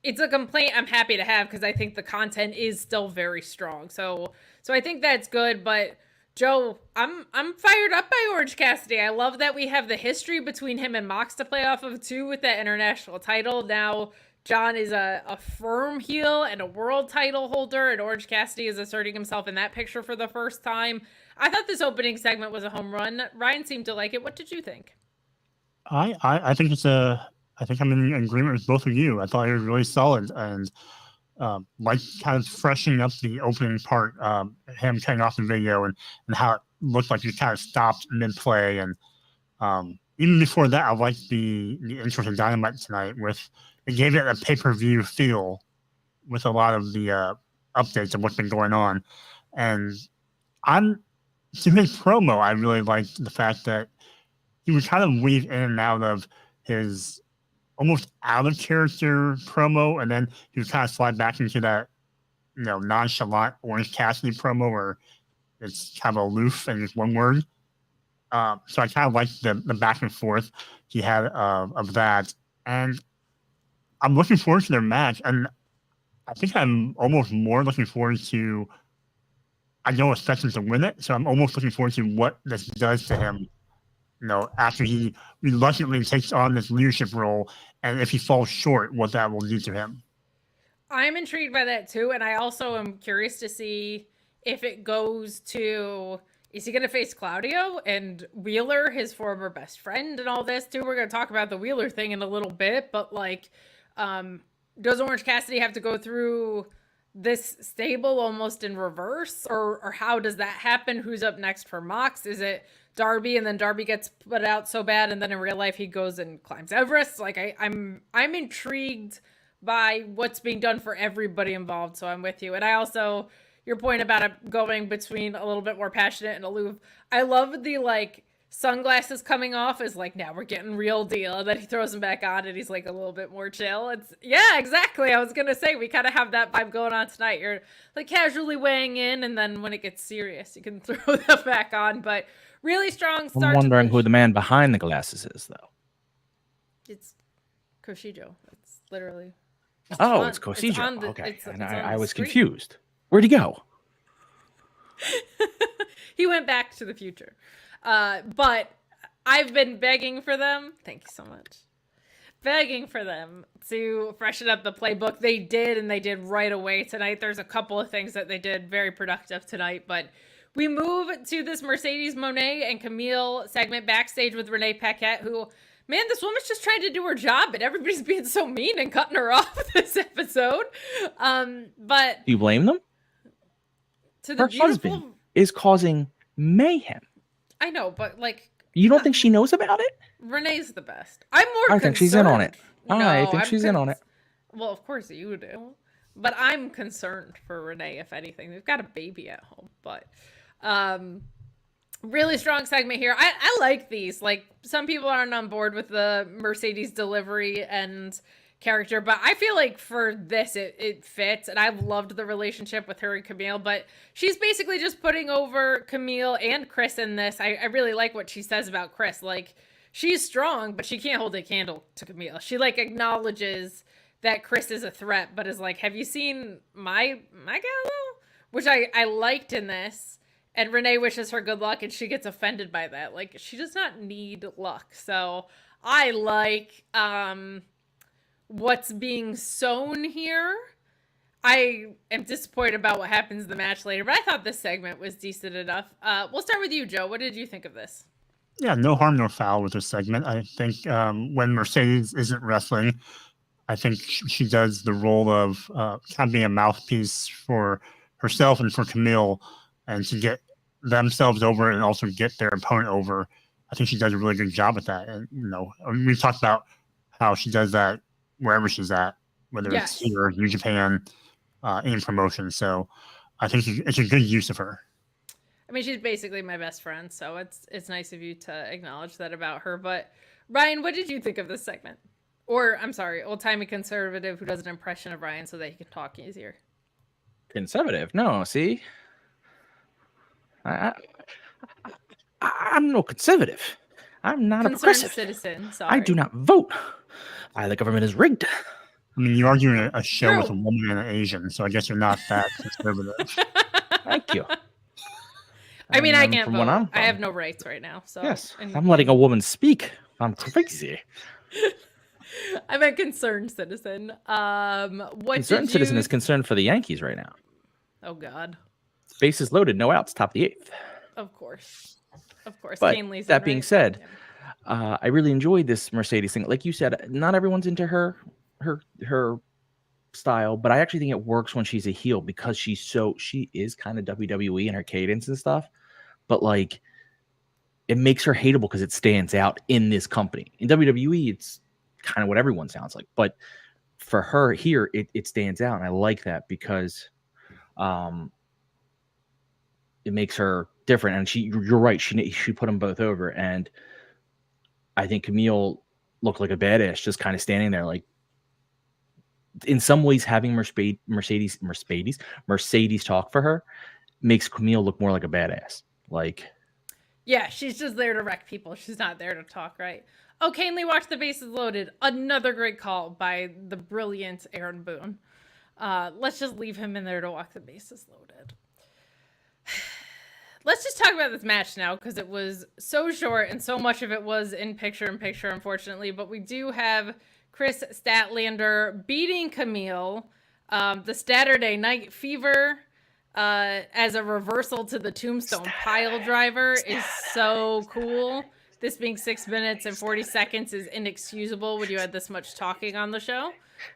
a complaint I'm happy to have because I think the content is still very strong. So I think that's good, but Joe, I'm fired up by Orange Cassidy. I love that we have the history between him and Mox to play off of too with that international title. Now John is a firm heel and a world title holder, and Orange Cassidy is asserting himself in that picture for the first time. I thought this opening segment was a home run. Ryan seemed to like it. What did you think? I think I think I'm in agreement with both of you. I thought it was really solid, and like kind of freshening up the opening part, him cutting off the video and how it looked like he kind of stopped mid-play. And even before that, I liked the intro to Dynamite tonight. It gave it a pay-per-view feel with a lot of the updates of what's been going on. And to his promo, I really liked the fact that he would kind of weave in and out of his almost out of character promo, and then he would kind of slide back into that, nonchalant Orange Cassidy promo where it's kind of aloof and just one word. So I kind of liked the back and forth he had of that, and I'm looking forward to their match. And I think I'm almost more looking forward to. I don't expect him to win it, so I'm almost looking forward to what this does to him. After he reluctantly takes on this leadership role, and if he falls short, what that will do to him. I'm intrigued by that too, and I also am curious to see if it goes to, is he going to face Claudio and Wheeler, his former best friend, and all this too? We're going to talk about the Wheeler thing in a little bit, but does Orange Cassidy have to go through this stable almost in reverse, or how does that happen? Who's up next for Mox? Is it Darby, and then Darby gets put out so bad, and then in real life he goes and climbs Everest? I'm intrigued by what's being done for everybody involved, so I'm with you. And I also, your point about it going between a little bit more passionate and aloof, I love the sunglasses coming off is now we're getting real deal, and then he throws them back on and he's a little bit more chill. Yeah, exactly. I was gonna say we kind of have that vibe going on tonight. You're casually weighing in, and then when it gets serious you can throw them back on. But really strong start. I'm wondering who the man behind the glasses is, though. It's Koshijo. It's literally. It's Koshijo. Okay, I was confused. Where'd he go? He went back to the future. But I've been begging for them. Thank you so much. Begging for them to freshen up the playbook. They did, and they did right away tonight. There's a couple of things that they did very productive tonight, but we move to this Mercedes Moné and Camille segment backstage with Renee Paquette, who, man, this woman's just trying to do her job, but everybody's being so mean and cutting her off this episode. But do you blame them? Her husband is causing mayhem. I know, but you don't think she knows about it? Renee's the best. I'm more. I think she's in on it. I think she's in on it. Well, of course you do, but I'm concerned for Renee. If anything, they've got a baby at home, but really strong segment here. I like these. Some people aren't on board with the Mercedes delivery and character, but I feel for this it fits, and I've loved the relationship with her and Camille. But she's basically just putting over Camille and Chris in this. I really like what she says about Chris. She's strong, but she can't hold a candle to Camille. She acknowledges that Chris is a threat, but is have you seen my gal though? Which I liked in this. And Renee wishes her good luck, and she gets offended by that. She does not need luck. So I like what's being sown here. I am disappointed about what happens in the match later, but I thought this segment was decent enough. We'll start with you, Joe. What did you think of this? Yeah, no harm, no foul with this segment. I think when Mercedes isn't wrestling, I think she does the role of kind of being a mouthpiece for herself and for Camille, and to get themselves over and also get their opponent over. I think she does a really good job at that. And, we've talked about how she does that wherever she's at, whether it's here, New Japan, in promotion. So I think it's a good use of her. I mean, she's basically my best friend, so it's nice of you to acknowledge that about her. But Ryan, what did you think of this segment? Or, I'm sorry, old-timey conservative who does an impression of Ryan so that he can talk easier. Conservative? No, see? I'm no conservative. I'm not a progressive citizen. Sorry. I do not vote. The government is rigged. I mean, you're arguing a show with a woman and an Asian, so I guess you're not that conservative. Thank you. I mean, I And can't from vote. what I'm I have from- no rights right now. So Yes, and- I'm letting a woman speak. I'm crazy. I'm a concerned citizen. What Concerned did citizen you... is concerned for the Yankees right now. Oh God. Bases loaded, no outs, top of the 8th. Of course. But Kane Lee's that in, being right? said, I really enjoyed this Mercedes thing. Like you said, not everyone's into her style, but I actually think it works when she's a heel because she is kind of WWE in her cadence and stuff. But like, it makes her hateable because it stands out in this company. In WWE, it's kind of what everyone sounds like, but for her here, it stands out, and I like that because it makes her different. And you're right, she put them both over, and I think Camille looked like a badass, just kind of standing there. Like, in some ways, having Mercedes talk for her makes Camille look more like a badass. Like, yeah, she's just there to wreck people. She's not there to talk, right? Oh, Kane Lee watched the bases loaded. Another great call by the brilliant Aaron Boone. Let's just leave him in there to walk the bases loaded. Let's just talk about this match now because it was so short and so much of it was in picture-in-picture, unfortunately. But we do have Chris Statlander beating Camille. The Saturday Night Fever as a reversal to the Tombstone Pile Driver is so cool. This being 6 minutes and 40 seconds is inexcusable when you had this much talking on the show.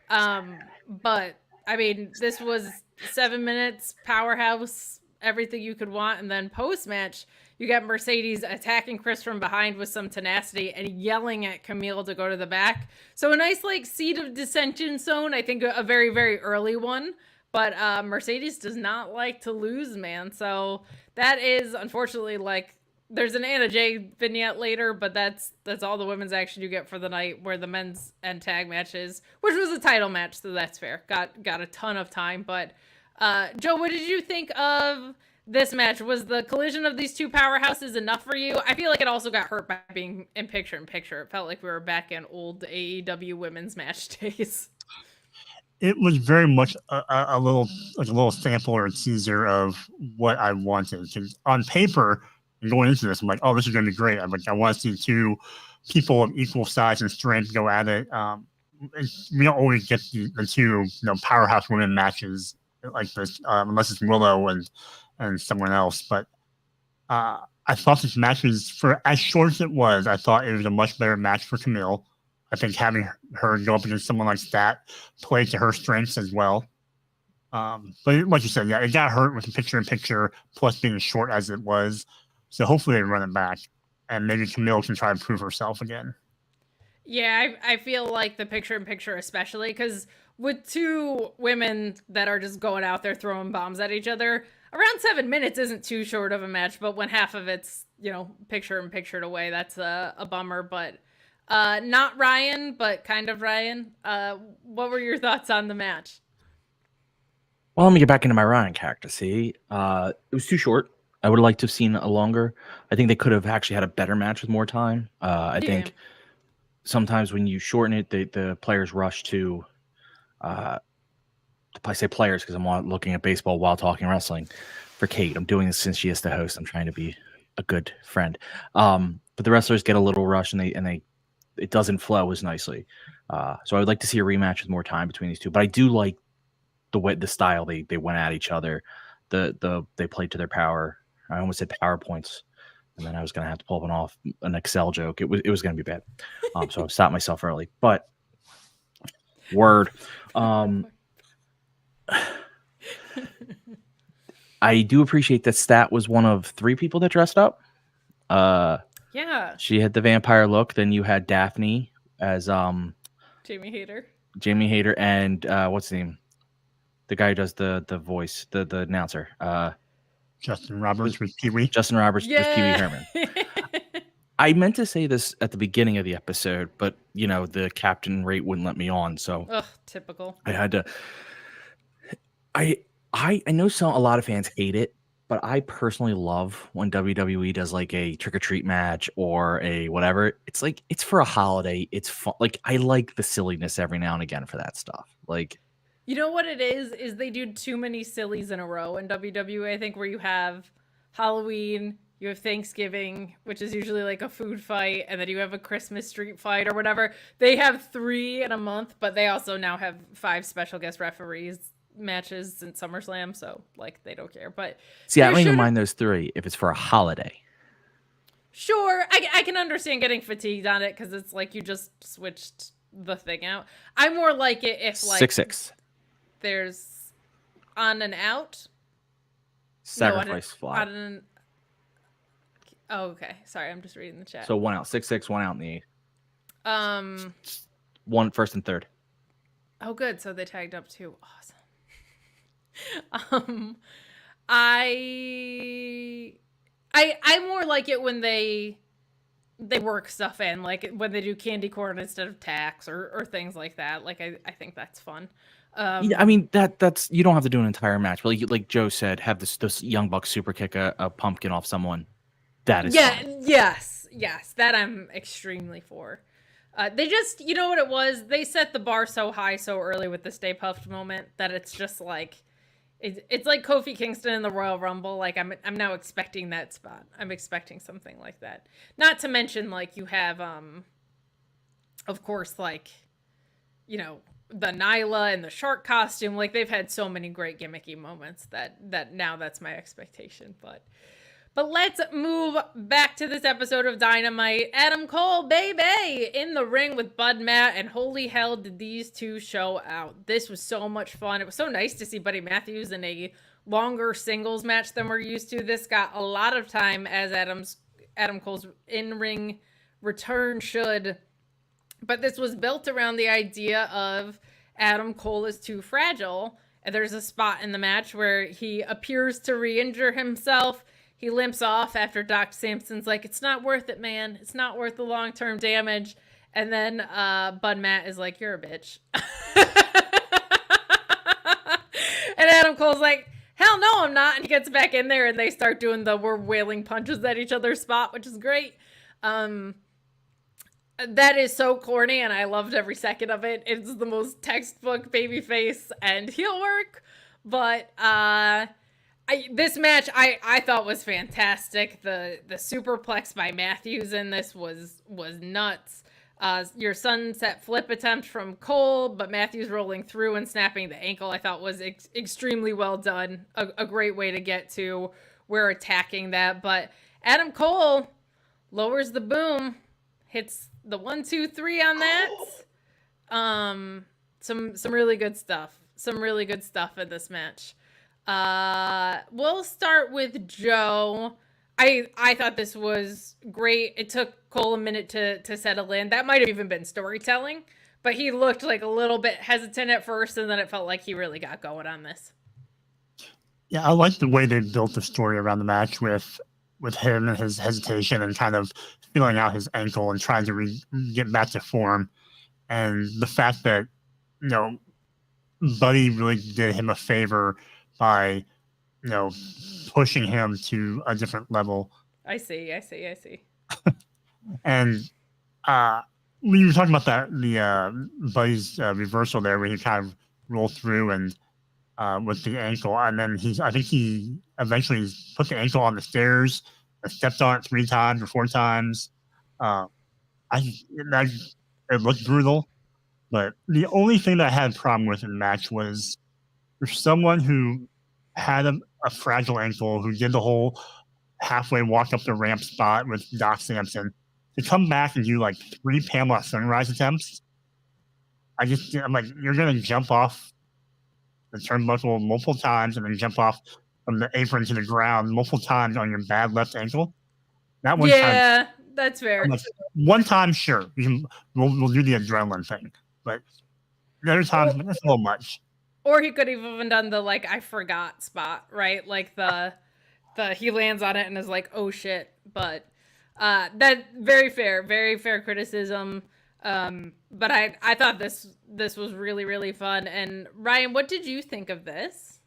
But, I mean, this was 7 minutes, powerhouse, everything you could want. And then post-match, you got Mercedes attacking Chris from behind with some tenacity and yelling at Camille to go to the back. So a nice, like, seed of dissension zone. I think a very, very early one. But Mercedes does not like to lose, man. So that is, unfortunately, like, there's an Anna Jay vignette later, but that's all the women's action you get for the night, where the men's and tag matches, which was a title match, so that's fair. Got a ton of time. But Joe, what did you think of this match? Was the collision of these two powerhouses enough for you? I feel like it also got hurt by being in picture-in-picture. It felt like we were back in old AEW women's match days. It was very much a little sample or a teaser of what I wanted. 'Cause on paper, going into this, I'm like, oh, this is going to be great. I want to see two people of equal size and strength go at it. We don't always get the two powerhouse women matches like this, unless it's Willow and someone else. But I thought this match was, for as short as it was a much better match for Camille. I think having her go up against someone like Stat played to her strengths as well. But like you said, yeah, it got hurt with the picture-in-picture, plus being as short as it was. So hopefully they run it back, and maybe Camille can try to prove herself again. Yeah, I feel like the picture-in-picture especially, because with two women that are just going out there throwing bombs at each other, around 7 minutes isn't too short of a match, but when half of it's, picture-in-pictured away, that's a bummer. But not Ryan, but kind of Ryan. What were your thoughts on the match? Well, let me get back into my Ryan character. See, it was too short. I would have liked to have seen a longer. I think they could have actually had a better match with more time. I think sometimes when you shorten it, the players rush to I say players because I'm looking at baseball while talking wrestling. For Kate, I'm doing this since she is the host. I'm trying to be a good friend. But the wrestlers get a little rush, and it doesn't flow as nicely. So I would like to see a rematch with more time between these two. But I do like the style they went at each other. They played to their power. I almost said PowerPoints, and then I was going to have to pull off an Excel joke. It was going to be bad. So I stopped myself early. But word. I do appreciate that Stat was one of 3 people that dressed up. Yeah. She had the vampire look. Then you had Daphne as Jamie Hayter, and what's his name? The guy who does the voice, the announcer. Justin Roberts with Pee-wee. Justin Roberts with Pee-wee Herman. I meant to say this at the beginning of the episode, but the captain rate wouldn't let me on, so typical. I had to. I know a lot of fans hate it, but I personally love when WWE does like a trick or treat match or a whatever. It's like it's for a holiday. It's fun. Like I like the silliness every now and again for that stuff. Like. You know what it is they do too many sillies in a row in WWE, I think, where you have Halloween, you have Thanksgiving, which is usually like a food fight, and then you have a Christmas street fight or whatever. They have 3 in a month, but they also now have 5 special guest referees matches since SummerSlam, so like they don't care. But see, I don't even mind those 3 if it's for a holiday. Sure, I can understand getting fatigued on it because it's like you just switched the thing out. I more like it if like 6-6. There's on and out. Sacrifice fly. Oh, okay. Sorry, I'm just reading the chat. So 1 out, 6-6, 1 out in the 8th. 1 first and third. Oh, good. So they tagged up too. Awesome. I more like it when they work stuff in, like when they do candy corn instead of tax or things like that. Like I think that's fun. Yeah, I mean that's you don't have to do an entire match, but like Joe said, have this Young Bucks super kick a pumpkin off someone. That is fun. Yes, that I'm extremely for. They just, you know what it was? They set the bar so high so early with the Stay Puft moment that it's just like it's like Kofi Kingston in the Royal Rumble. Like I'm now expecting that spot. I'm expecting something like that. Not to mention like you have of course like the Nyla and the shark costume. Like they've had so many great gimmicky moments that now that's my expectation. But let's move back to this episode of Dynamite. Adam Cole, baby, in the ring with Bud Matt, and holy hell did these two show out. This was so much fun. It was so nice to see Buddy Matthews in a longer singles match than we're used to. This got a lot of time as Adam Cole's in-ring return should. But this was built around the idea of Adam Cole is too fragile. And there's a spot in the match where he appears to re-injure himself. He limps off after Doc Sampson's like, it's not worth it, man. It's not worth the long-term damage. And then Bud Matt is like, you're a bitch. And Adam Cole's like, hell no, I'm not. And he gets back in there and they start doing the we're wailing punches at each other's spot, which is great. That is so corny and I loved every second of it. It's the most textbook babyface and heel work. But this match I thought was fantastic. The superplex by Matthews in this was nuts. Your sunset flip attempt from Cole, but Matthews rolling through and snapping the ankle I thought was extremely well done. A great way to get to where attacking that. But Adam Cole lowers the boom, hits the 1, 2, 3 on that. Some really good stuff. Some really good stuff in this match. We'll start with Joe. I thought this was great. It took Cole a minute to settle in. That might have even been storytelling, but he looked like a little bit hesitant at first, and then it felt like he really got going on this. Yeah, I like the way they built the story around the match with him and his hesitation and kind of feeling out his ankle and trying to get back to form. And the fact that, Buddy really did him a favor by, pushing him to a different level. I see. And when you were talking about the Buddy's reversal there, where he kind of rolled through and with the ankle, and then I think he eventually put the ankle on the stairs, stepped on it 3 times or 4 times. It looked brutal, but the only thing that I had a problem with in the match was for someone who had a fragile ankle, who did the whole halfway walk up the ramp spot with Doc Sampson, to come back and do like 3 Pamela Sunrise attempts. I'm like, you're going to jump off the turnbuckle multiple times and then jump off from the apron to the ground multiple times on your bad left ankle. That one time, that's fair. Like, one time, sure, we'll do the adrenaline thing, but the other times, that's a little much. Or he could have even done the like I forgot spot, right? Like the he lands on it and is like, oh shit. But that very fair criticism. But I thought this was really, really fun. And Ryan, what did you think of this?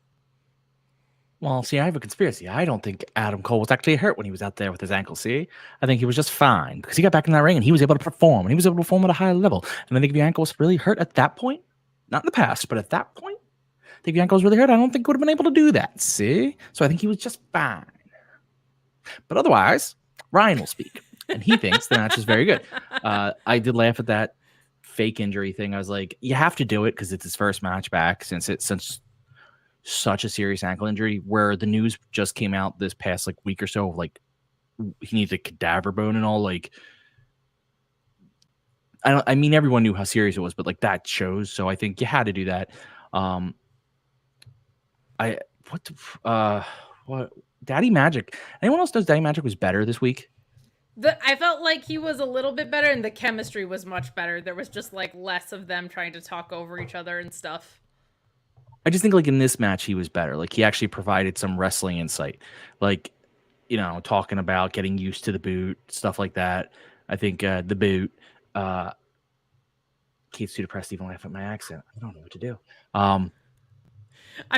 Well, see, I have a conspiracy. I don't think Adam Cole was actually hurt when he was out there with his ankle, see? I think he was just fine because he got back in that ring and he was able to perform. And he was able to perform at a high level. And I think if your ankle was really hurt at that point, not in the past, but at that point, I think if your ankle was really hurt, I don't think he would have been able to do that, see? So I think he was just fine. But otherwise, Ryan will speak, and he thinks the match is very good. I did laugh at that fake injury thing. I was like, you have to do it because it's his first match back since such a serious ankle injury, where the news just came out this past like week or so of like he needs a cadaver bone and all. Like, I mean, everyone knew how serious it was, but like that shows. So I think you had to do that. What Daddy Magic? Anyone else knows Daddy Magic was better this week? I felt like he was a little bit better, and the chemistry was much better. There was just like less of them trying to talk over each other and stuff. I just think like in this match he was better. Like he actually provided some wrestling insight, like talking about getting used to the boot, stuff like that. I think the boot. Keith's too depressed to even laugh at my accent. I don't know what to do. I'm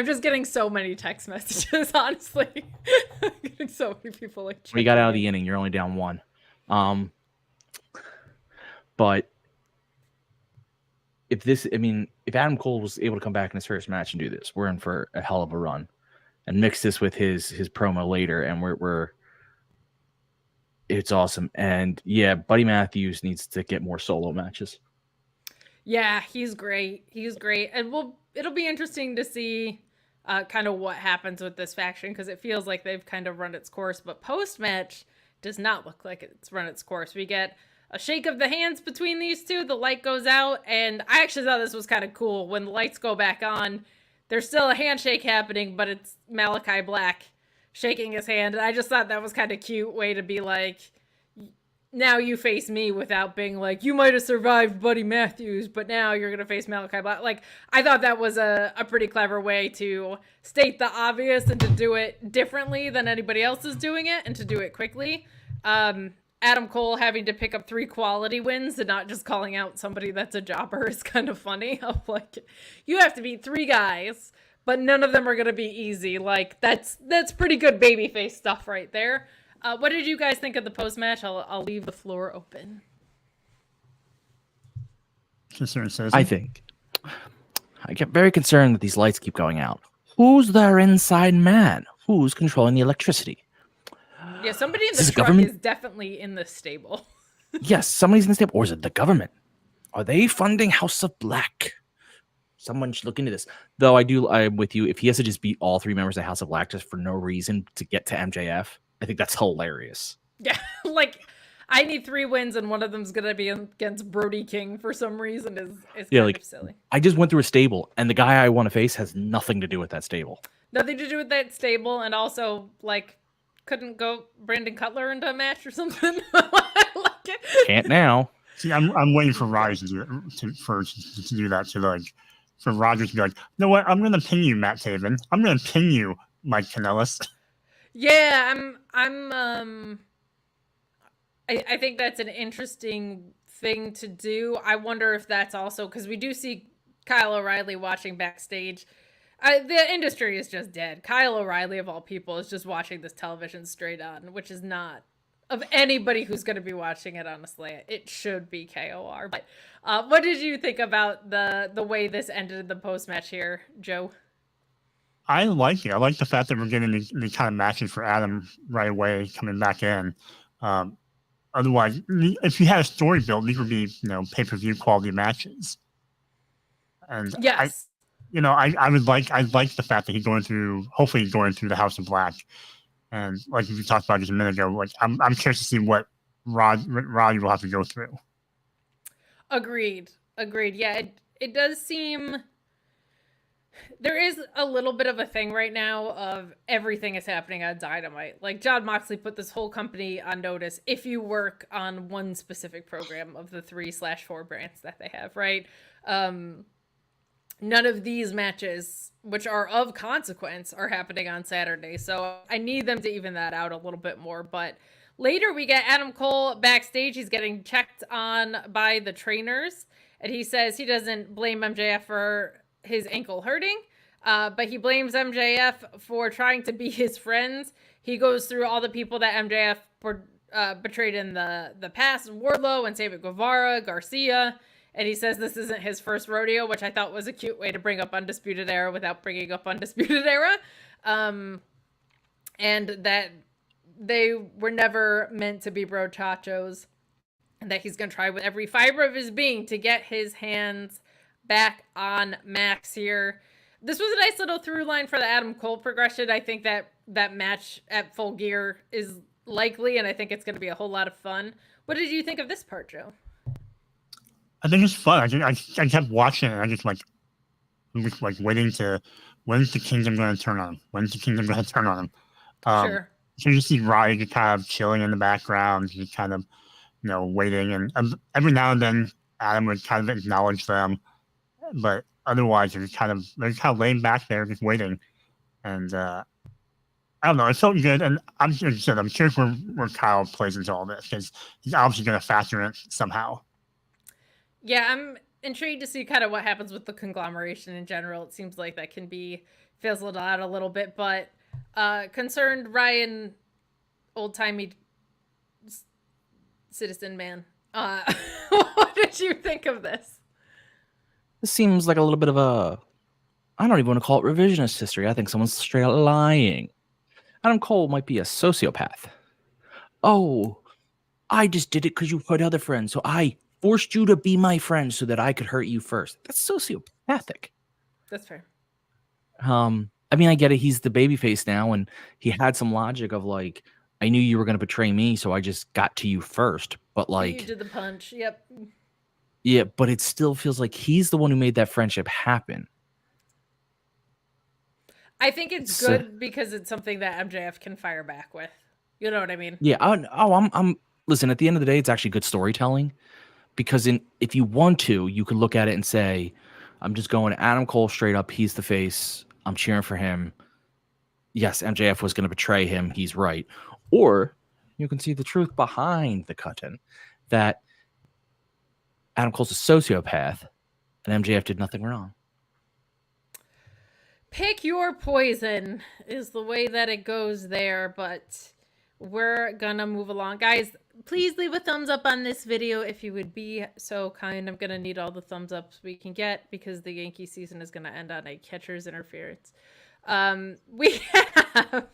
just getting so many text messages, honestly. I'm getting so many people like. We got out of the inning. You're only down 1. But if Adam Cole was able to come back in his first match and do this, we're in for a hell of a run. And mix this with his promo later, and it's awesome. And yeah, Buddy Matthews needs to get more solo matches. Yeah, he's great. He's great. And it'll be interesting to see kind of what happens with this faction, because it feels like they've kind of run its course, but post-match does not look like it's run its course. We get a shake of the hands between these two, the light goes out, and I actually thought this was kind of cool. When the lights go back on, there's still a handshake happening, but it's Malachi Black shaking his hand, and I just thought that was kind of cute way to be like, now you face me, without being like, you might have survived Buddy Matthews, but now you're going to face Malachi Black. Like, I thought that was a pretty clever way to state the obvious and to do it differently than anybody else is doing it, and to do it quickly. Adam Cole having to pick up 3 quality wins and not just calling out somebody that's a jobber is kind of funny. I'm like, you have to beat 3 guys, but none of them are going to be easy. Like, that's pretty good babyface stuff right there. What did you guys think of the post-match? I'll leave the floor open. I get very concerned that these lights keep going out. Who's their inside man? Who's controlling the electricity? Yeah, somebody in Is the this truck government? is definitely in the stable. Yes, somebody's in the stable. Or is it the government? Are they funding House of Black? Someone should look into this. Though I'm with you. If he has to just beat all 3 members of House of Black just for no reason to get to MJF, I think that's hilarious. Yeah, like, I need 3 wins and one of them's going to be against Brody King for some reason is kind of silly. I just went through a stable, and the guy I want to face has nothing to do with that stable. Nothing to do with that stable, and also, like, couldn't go Brandon Cutler into a match or something. Can't now. See, I'm waiting for Rogers to do that. To like, for Rogers to be like, you know what? I'm gonna pin you, Matt Taven. I'm gonna pin you, Mike Kanellis. Yeah, I think that's an interesting thing to do. I wonder if that's also because we do see Kyle O'Reilly watching backstage. The industry is just dead. Kyle O'Reilly, of all people, is just watching this television straight on, which is not of anybody who's going to be watching it, honestly. It should be KOR. But what did you think about the way this ended in the post-match here, Joe? I like it. I like the fact that we're getting the kind of matches for Adam right away coming back in. Otherwise, if you had a story built, these would be pay-per-view quality matches. And yes, I like the fact that he's hopefully going through the House of Black, and like we talked about just a minute ago. Like I'm curious to see what Roddy will have to go through. Agreed. Yeah, it does seem. There is a little bit of a thing right now of everything is happening on Dynamite. Like, John Moxley put this whole company on notice. If you work on one specific program of the 3/4 brands that they have, right? None of these matches, which are of consequence, are happening on Saturday. So I need them to even that out a little bit more. But later we get Adam Cole backstage. He's getting checked on by the trainers. And he says he doesn't blame MJF for his ankle hurting, but he blames MJF for trying to be his friends. He goes through all the people that MJF betrayed in the past: Wardlow and Sammy Guevara, Garcia, and he says this isn't his first rodeo, which I thought was a cute way to bring up Undisputed Era without bringing up Undisputed Era, and that they were never meant to be brochachos, and that he's going to try with every fiber of his being to get his hands back on Max here. This was a nice little through line for the Adam Cole progression. I think that match at Full Gear is likely, and I think it's going to be a whole lot of fun. What did you think of this part, Joe? I think it's fun. I kept watching it. I just like waiting to, when's the Kingdom going to turn on? When's the Kingdom going to turn on him? Sure. So you see Ryan just kind of chilling in the background, just kind of, waiting. And every now and then, Adam would kind of acknowledge them. But otherwise, they're kind of laying back there, just waiting. And I don't know, it felt good. And I'm curious where Kyle plays into all this, because he's obviously going to factor in it somehow. Yeah, I'm intrigued to see kind of what happens with the conglomeration in general. It seems like that can be fizzled out a little bit, but concerned Ryan, old-timey citizen man. What did you think of this? This seems like a little bit of a, I don't even want to call it revisionist history. I think someone's straight out lying. Adam Cole might be a sociopath. Oh, I just did it because you hurt other friends, so I forced you to be my friend so that I could hurt you first. That's sociopathic. That's fair. I mean, I get it. He's the babyface now, and he had some logic of like, I knew you were going to betray me, so I just got to you first. But like, you did the punch. Yep. Yeah, but it still feels like he's the one who made that friendship happen. I think it's good because it's something that MJF can fire back with. You know what I mean? Yeah. I'm listen, at the end of the day, it's actually good storytelling, because if you want to, you can look at it and say, I'm just going Adam Cole straight up. He's the face. I'm cheering for him. Yes, MJF was going to betray him. He's right. Or you can see the truth behind the curtain, that Adam Cole's a sociopath and MJF did nothing wrong. Pick your poison is the way that it goes there, but we're gonna move along. Guys, please leave a thumbs up on this video if you would be so kind. I'm gonna need all the thumbs ups we can get because the Yankee season is gonna end on a catcher's interference. We have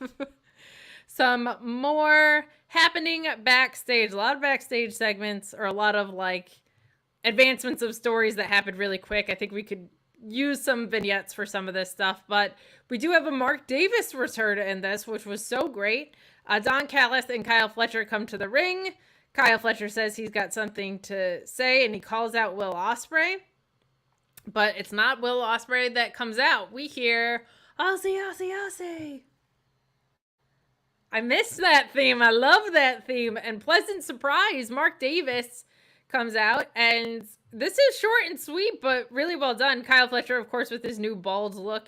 some more happening backstage, a lot of backstage segments, or a lot of like advancements of stories that happened really quick. I think we could use some vignettes for some of this stuff, but we do have a Mark Davis return in this, which was so great. Don Callis and Kyle Fletcher come to the ring. Kyle Fletcher says he's got something to say, and he calls out Will Ospreay, but it's not Will Ospreay that comes out. We hear Aussie, Aussie, Aussie. I missed that theme. I love that theme. And pleasant surprise, Mark Davis comes out, and this is short and sweet, but really well done. Kyle Fletcher, of course, with his new bald look.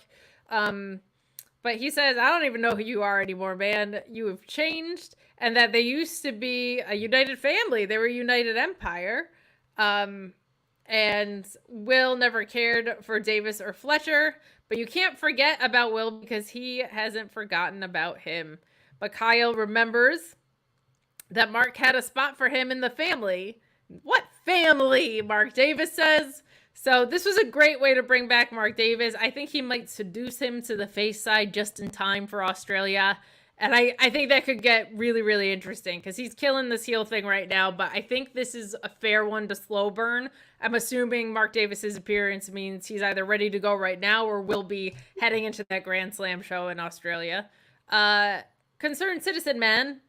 But he says, I don't even know who you are anymore, man. You have changed. And that they used to be a united family. They were a united empire. And Will never cared for Davis or Fletcher. But you can't forget about Will because he hasn't forgotten about him. But Kyle remembers that Mark had a spot for him in the family. What family? Mark Davis says. So this was a great way to bring back Mark Davis. I think he might seduce him to the face side just in time for Australia. And I think that could get really, really interesting because he's killing this heel thing right now. But I think this is a fair one to slow burn. I'm assuming Mark Davis's appearance means he's either ready to go right now or will be heading into that Grand Slam show in Australia. Concerned Citizen Man,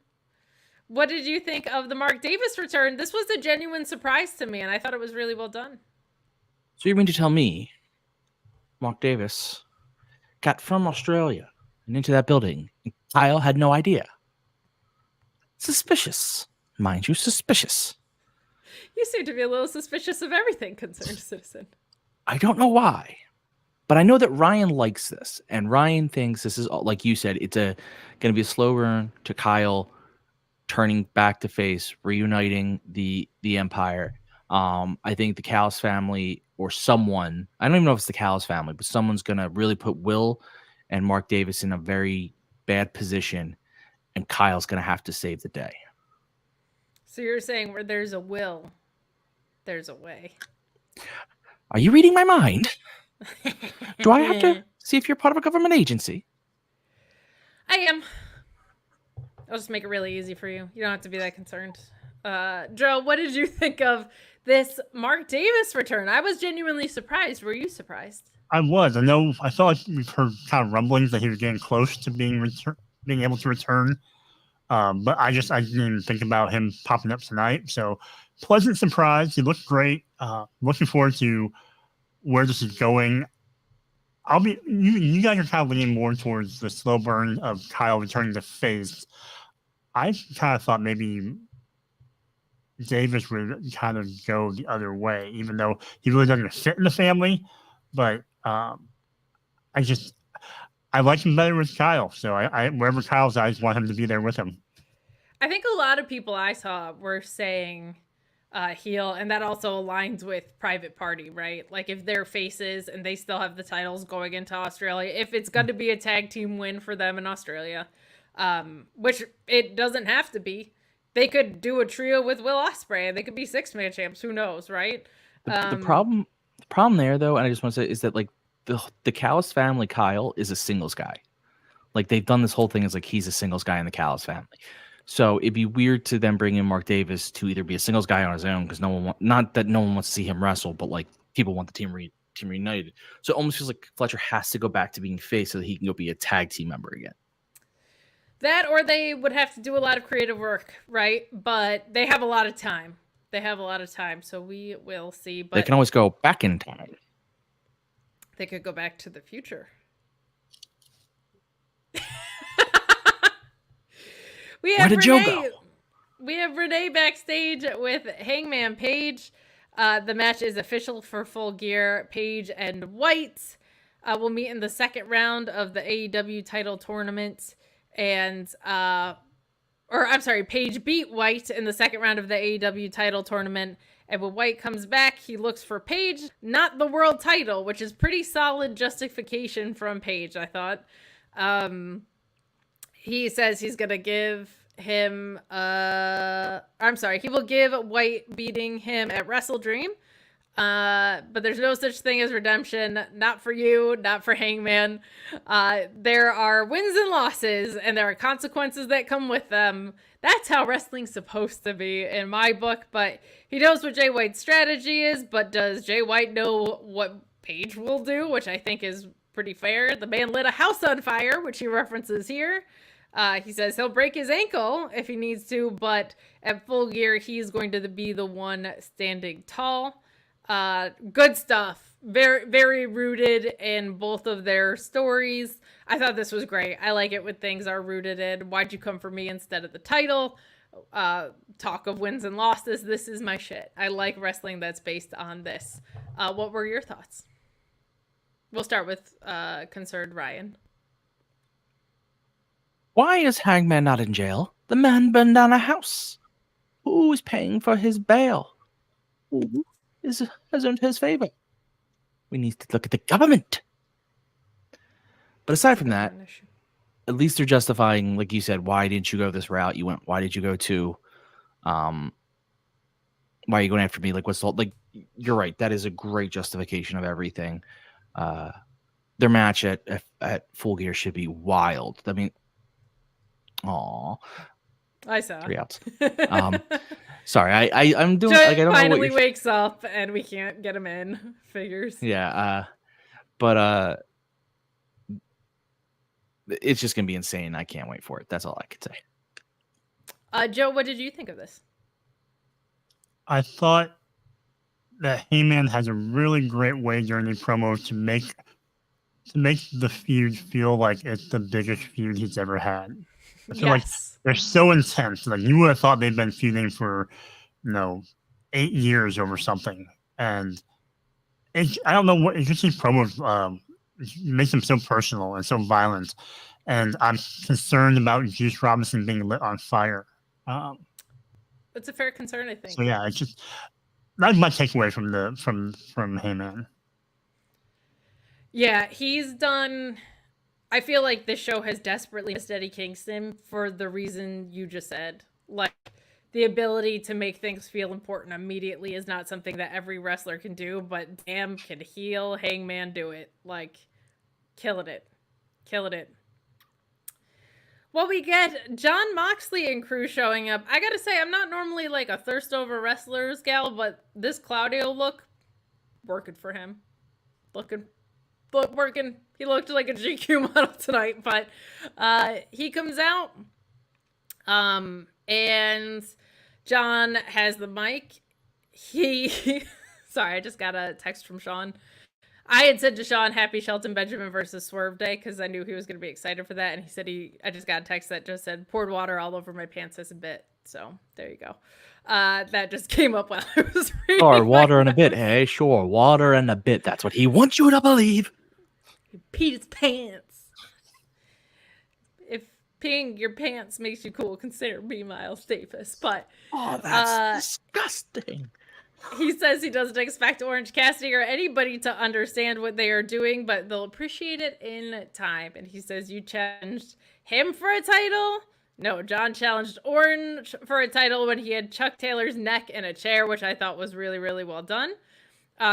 what did you think of the Mark Davis return? This was a genuine surprise to me, and I thought it was really well done. So you mean to tell me Mark Davis got from Australia and into that building, and Kyle had no idea? Suspicious. Mind you, suspicious. You seem to be a little suspicious of everything, Concerned Citizen. I don't know why, but I know that Ryan likes this, and Ryan thinks this is, like you said, it's going to be a slow burn to Kyle turning back to face, reuniting the Empire. I think the Callis family or someone, I don't even know if it's the Callis family, but someone's going to really put Will and Mark Davis in a very bad position, and Kyle's going to have to save the day. So you're saying where there's a will, there's a way. Are you reading my mind? Do I have to see if you're part of a government agency? I am. I'll just make it really easy for you. You don't have to be that concerned. Joe, what did you think of this Mark Davis return? I was genuinely surprised. Were you surprised? I was. I felt like we've heard kind of rumblings that he was getting close to being able to return. But I didn't even think about him popping up tonight. So pleasant surprise. He looked great. Looking forward to where this is going. You guys are kind of leaning more towards the slow burn of Kyle returning to face. I kind of thought maybe Davis would kind of go the other way, even though he really doesn't fit in the family. But I like him better with Kyle. So I wherever Kyle's, I just want him to be there with him. I think a lot of people I saw were saying heel, and that also aligns with Private Party, right? Like if they're faces and they still have the titles going into Australia, if it's going to be a tag team win for them in Australia, which it doesn't have to be. They could do a trio with Will Ospreay, and they could be 6-man champs. Who knows, right? The problem there, though, and I just want to say, is that like the Callis family, Kyle is a singles guy. Like they've done this whole thing as like he's a singles guy in the Callis family. So it'd be weird to then bring in Mark Davis to either be a singles guy on his own because not that no one wants to see him wrestle, but like people want the team reunited. So it almost feels like Fletcher has to go back to being face so that he can go be a tag team member again. That, or they would have to do a lot of creative work, right? But they have a lot of time. So we will see. But they can always go back in time. They could go back to the future. Where did Joe go? We have Renee backstage with Hangman Page. The match is official for Full Gear. Page and White will meet in the second round of the AEW title tournament. And, Page beat White in the second round of the AEW title tournament. And when White comes back, he looks for Page, not the world title, which is pretty solid justification from Page, I thought. He says he's going to give him, he will give White beating him at Wrestle Dream. But there's no such thing as redemption. Not for you, not for Hangman. There are wins and losses, and there are consequences that come with them. That's how wrestling's supposed to be in my book. But he knows what Jay White's strategy is, but does Jay White know what Page will do, which I think is pretty fair. The man lit a house on fire, which he references here. He says he'll break his ankle if he needs to, but at Full Gear, he's going to be the one standing tall. Good stuff. Very, very rooted in both of their stories. I thought this was great. I like it when things are rooted in why'd you come for me instead of the title. Talk of wins and losses. This is my shit. I like wrestling that's based on this. What were your thoughts? We'll start with concerned Ryan. Why is Hangman not in jail? The man burned down a house. Who's paying for his bail? Who has earned his favor? We need to look at the government. But aside from that, at least they're justifying, like you said, why didn't you go this route? Why did you go to, why are you going after me? Like, what's the, like, you're right. That is a great justification of everything. Their match at Full Gear should be wild. I mean, I saw 3 outs. Sorry, I'm doing Joe like I don't finally know what wakes up and we can't get him in. Figures. Yeah, but it's just gonna be insane. I can't wait for it. That's all I could say. Joe, what did you think of this? I thought that Heyman has a really great way during the promo to make the feud feel like it's the biggest feud he's ever had. I feel like they're so intense. Like you would have thought they'd been feuding for, 8 years over something. And I don't know what, it just these promos makes them so personal and so violent. And I'm concerned about Juice Robinson being lit on fire. That's a fair concern, I think. So yeah, it's just that's my takeaway from Heyman. Yeah, he's done. I feel like this show has desperately missed Eddie Kingston for the reason you just said. Like, the ability to make things feel important immediately is not something that every wrestler can do, but damn, can heel Hangman do it. Like, killing it. Well, we get John Moxley and crew showing up. I gotta say, I'm not normally like a thirst over wrestlers gal, but this Claudio look, working for him. Working. He looked like a GQ model tonight, but he comes out. And John has the mic. Sorry, I just got a text from Sean. I had said to Sean, happy Shelton Benjamin versus Swerve Day, because I knew he was going to be excited for that. And he said I just got a text that just said, poured water all over my pants as a bit. So there you go. That just came up while I was reading. Sure, water and a bit. Hey, sure, water and a bit. That's what he wants you to believe. He peed his pants. If peeing your pants makes you cool, consider me Miles Davis. But that's disgusting. He says he doesn't expect Orange Cassidy or anybody to understand what they are doing, but they'll appreciate it in time. And he says, you challenged him for a title? No, John challenged Orange for a title when he had Chuck Taylor's neck in a chair, which I thought was really, really well done.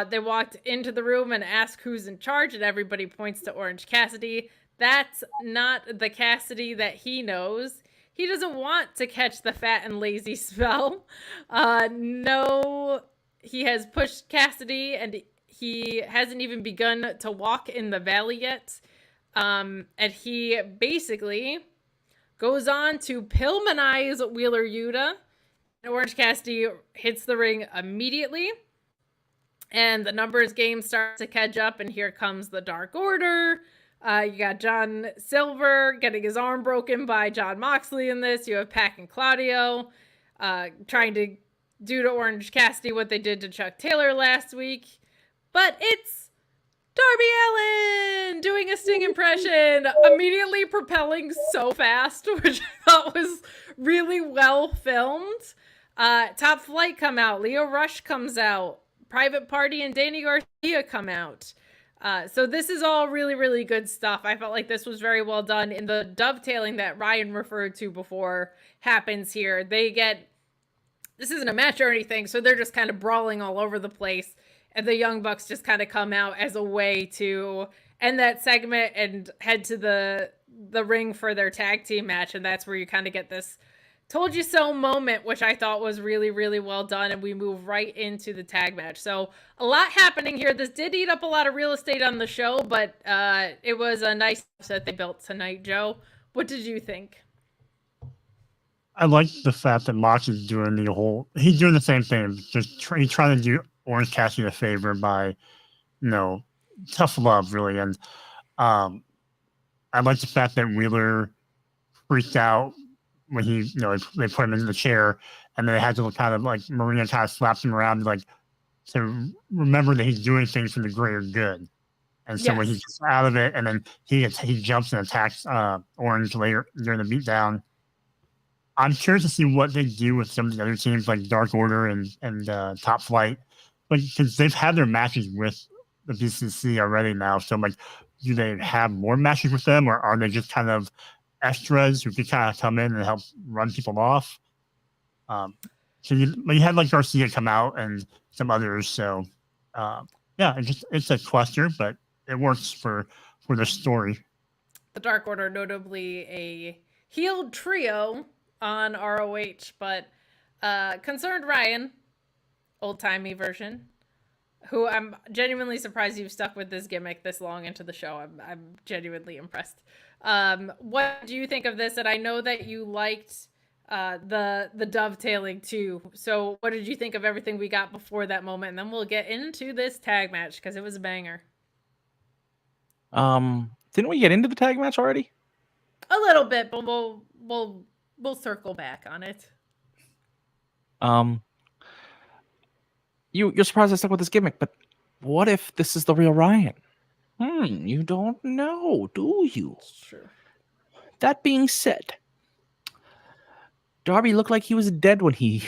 They walked into the room and asked who's in charge, and everybody points to Orange Cassidy. That's not the Cassidy that he knows. He doesn't want to catch the fat and lazy spell. No, he has pushed Cassidy, and he hasn't even begun to walk in the valley yet. And he basically goes on to Pillmanize Wheeler Yuta. Orange Cassidy hits the ring immediately. And the numbers game starts to catch up, and here comes the Dark Order. You got John Silver getting his arm broken by John Moxley in this. You have Pac and Claudio trying to do to Orange Cassidy what they did to Chuck Taylor last week. But it's Darby Allin doing a Sting impression, immediately propelling so fast, which I thought was really well filmed. Top Flight come out. Leo Rush comes out. Private Party and Danny Garcia come out. So this is all really, really good stuff. I felt like this was very well done. In the dovetailing that Ryan referred to before happens here. This isn't a match or anything, so they're just kind of brawling all over the place. And the Young Bucks just kind of come out as a way to end that segment and head to the ring for their tag team match. And that's where you kind of get this told you so moment, which I thought was really, really well done. And we move right into the tag match. So a lot happening here. This did eat up a lot of real estate on the show, but it was a nice set they built tonight. Joe, what did you think? I like the fact that Mox is doing he's doing the same thing. Just he's trying to do Orange Cassidy a favor by, tough love, really. And I like the fact that Wheeler freaked out when they put him into the chair, and then they had to kind of Marina kind of slaps him around to remember that he's doing things for the greater good. And so when he gets out of it, and then he jumps and attacks Orange later during the beatdown. I'm curious to see what they do with some of the other teams like Dark Order and Top Flight, because they've had their matches with the BCC already now. So do they have more matches with them, or are they just kind of extras who can kind of come in and help run people off? So you had Garcia come out and some others. So it's a cluster, but it works for the story. The Dark Order, notably a healed trio on ROH, but Concerned Ryan, old-timey version, who I'm genuinely surprised you've stuck with this gimmick this long into the show. I'm genuinely impressed. What do you think of this? And I know that you liked the dovetailing too. So what did you think of everything we got before that moment? And then we'll get into this tag match because it was a banger. Didn't we get into the tag match already? A little bit, but we'll circle back on it. You're surprised I stuck with this gimmick, but what if this is the real Ryan? You don't know, do you? Sure. That being said, Darby looked like he was dead when he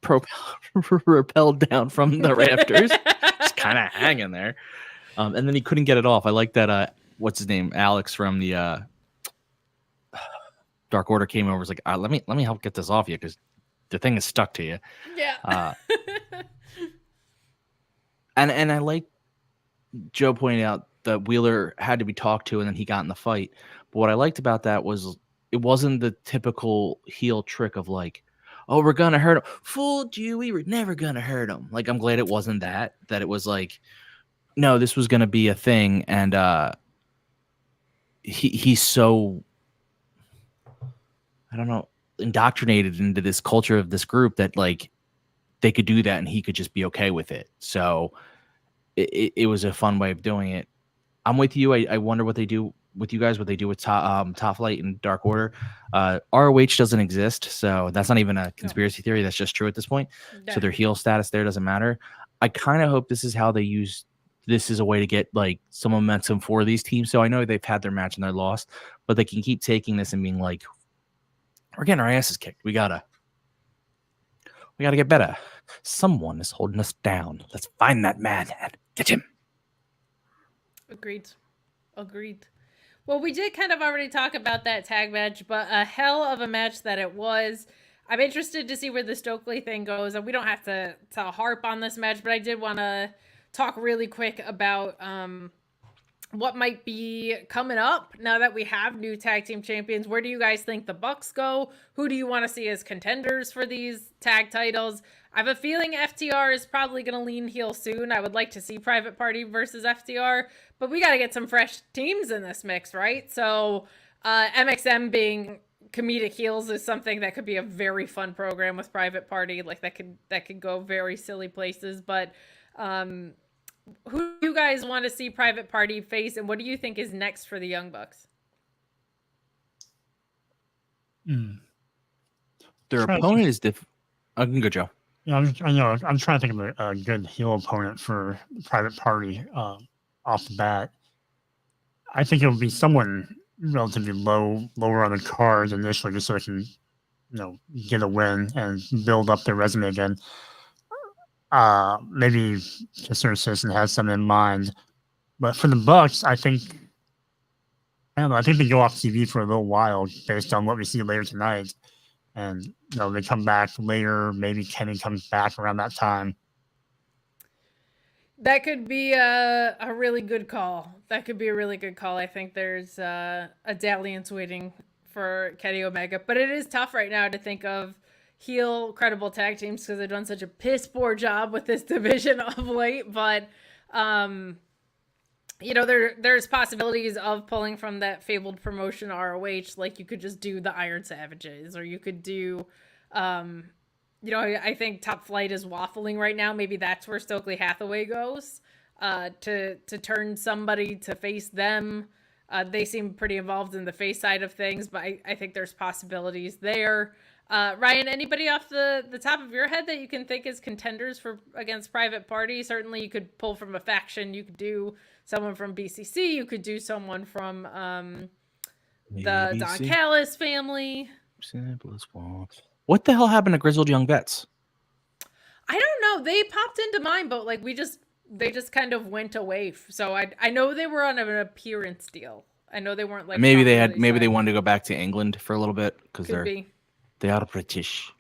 rappelled down from the rafters. Just kind of hanging there. And then he couldn't get it off. I like that, what's his name? Alex from the Dark Order came over. Was like, let me help get this off you because the thing is stuck to you. Yeah. And I like Joe pointing out that Wheeler had to be talked to and then he got in the fight. But what I liked about that was it wasn't the typical heel trick of like, oh, we're gonna hurt him. Fooled you, we were never gonna hurt him. Like, I'm glad it wasn't that it was like, no, this was gonna be a thing, and he's so, I don't know, indoctrinated into this culture of this group that like they could do that and he could just be okay with it. So it was a fun way of doing it. I'm with you. I wonder what they do with you guys, what they do with Top Flight and Dark Order. ROH doesn't exist, so that's not even a conspiracy theory. That's just true at this point. Yeah. So their heel status there doesn't matter. I kind of hope this is how they use this as a way to get like some momentum for these teams. So I know they've had their match and they're lost, but they can keep taking this and being like, we're getting our asses kicked. We gotta get better. Someone is holding us down. Let's find that madman. Get him. Agreed. Well, we did kind of already talk about that tag match, but a hell of a match that it was. I'm interested to see where the Stokely thing goes, and we don't have to harp on this match, but I did want to talk really quick about what might be coming up now that we have new tag team champions. Where do you guys think the Bucks go? Who do you want to see as contenders for these tag titles? I have a feeling FTR is probably going to lean heel soon. I would like to see Private Party versus FTR, but we got to get some fresh teams in this mix, right? So MXM being comedic heels is something that could be a very fun program with Private Party. Like that could go very silly places, but who do you guys want to see Private Party face, and what do you think is next for the Young Bucks? Their opponent is different. I can go, Joe. Yeah, I'm trying to think of a good heel opponent for Private Party off the bat. I think it would be someone relatively lower on the card initially, just so they can, get a win and build up their resume again. Maybe a certain citizen has something in mind, but for the Bucks, I think they go off TV for a little while based on what we see later tonight, and they come back later. Maybe Kenny comes back around that time. That could be a really good call. I think there's a dalliance waiting for Kenny Omega, but it is tough right now to think of heel credible tag teams because they've done such a piss poor job with this division of late. But there's possibilities of pulling from that fabled promotion ROH. Like you could just do the Iron Savages, or you could do I think Top Flight is waffling right now. Maybe that's where Stokely Hathaway goes to turn somebody to face them. They seem pretty involved in the face side of things, but I think there's possibilities there. Ryan, anybody off the top of your head that you can think is contenders against Private Party? Certainly you could pull from a faction. You could do someone from BCC. You could do someone from the Don Callis family. What the hell happened to Grizzled Young Vets? I don't know. They popped into mind, but like they just kind of went away. So I know they were on an appearance deal. I know they weren't like maybe they wanted to go back to England for a little bit because they are British.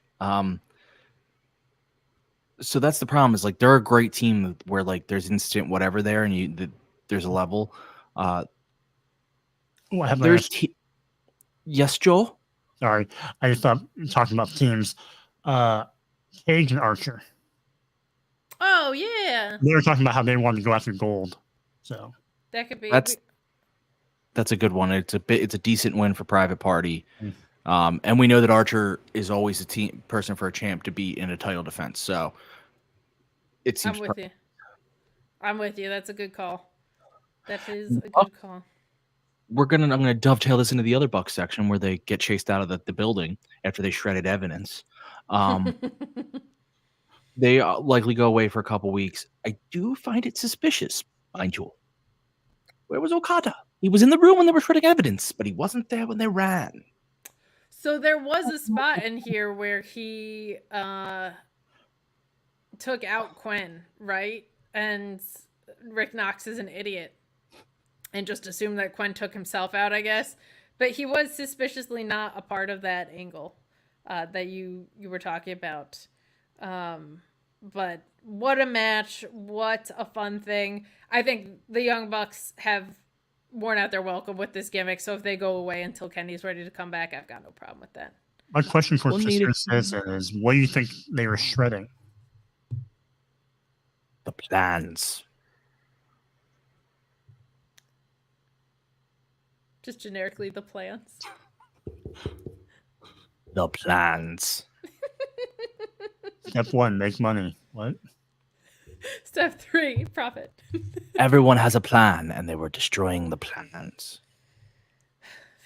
So that's the problem is like they're a great team where like there's instant whatever there and there's a level. Yes, Joel. Sorry, I just thought talking about teams. Cage and Archer. Oh yeah. They were talking about how they wanted to go after gold. So that could be. That's a good one. It's a decent win for Private Party. And we know that Archer is always a team person for a champ to be in a title defense. So it seems. I'm with you. That's a good call. That is a good call. I'm gonna dovetail this into the other Bucks section where they get chased out of the building after they shredded evidence. They likely go away for a couple weeks. I do find it suspicious, mind you. Where was Okada? He was in the room when they were shredding evidence, but he wasn't there when they ran. So there was a spot in here where he took out Quinn, right? And Rick Knox is an idiot and just assumed that Quinn took himself out, I guess. But he was suspiciously not a part of that angle that you were talking about. But what a match. What a fun thing. I think the Young Bucks have worn out their welcome with this gimmick. So if they go away until Kenny's ready to come back, I've got no problem with that. My question for Sister Citizen is, what do you think they were shredding? The plans. Just generically, the plans. The plans. Step 1, make money. What? Step 3, profit. Everyone has a plan, and they were destroying the plans.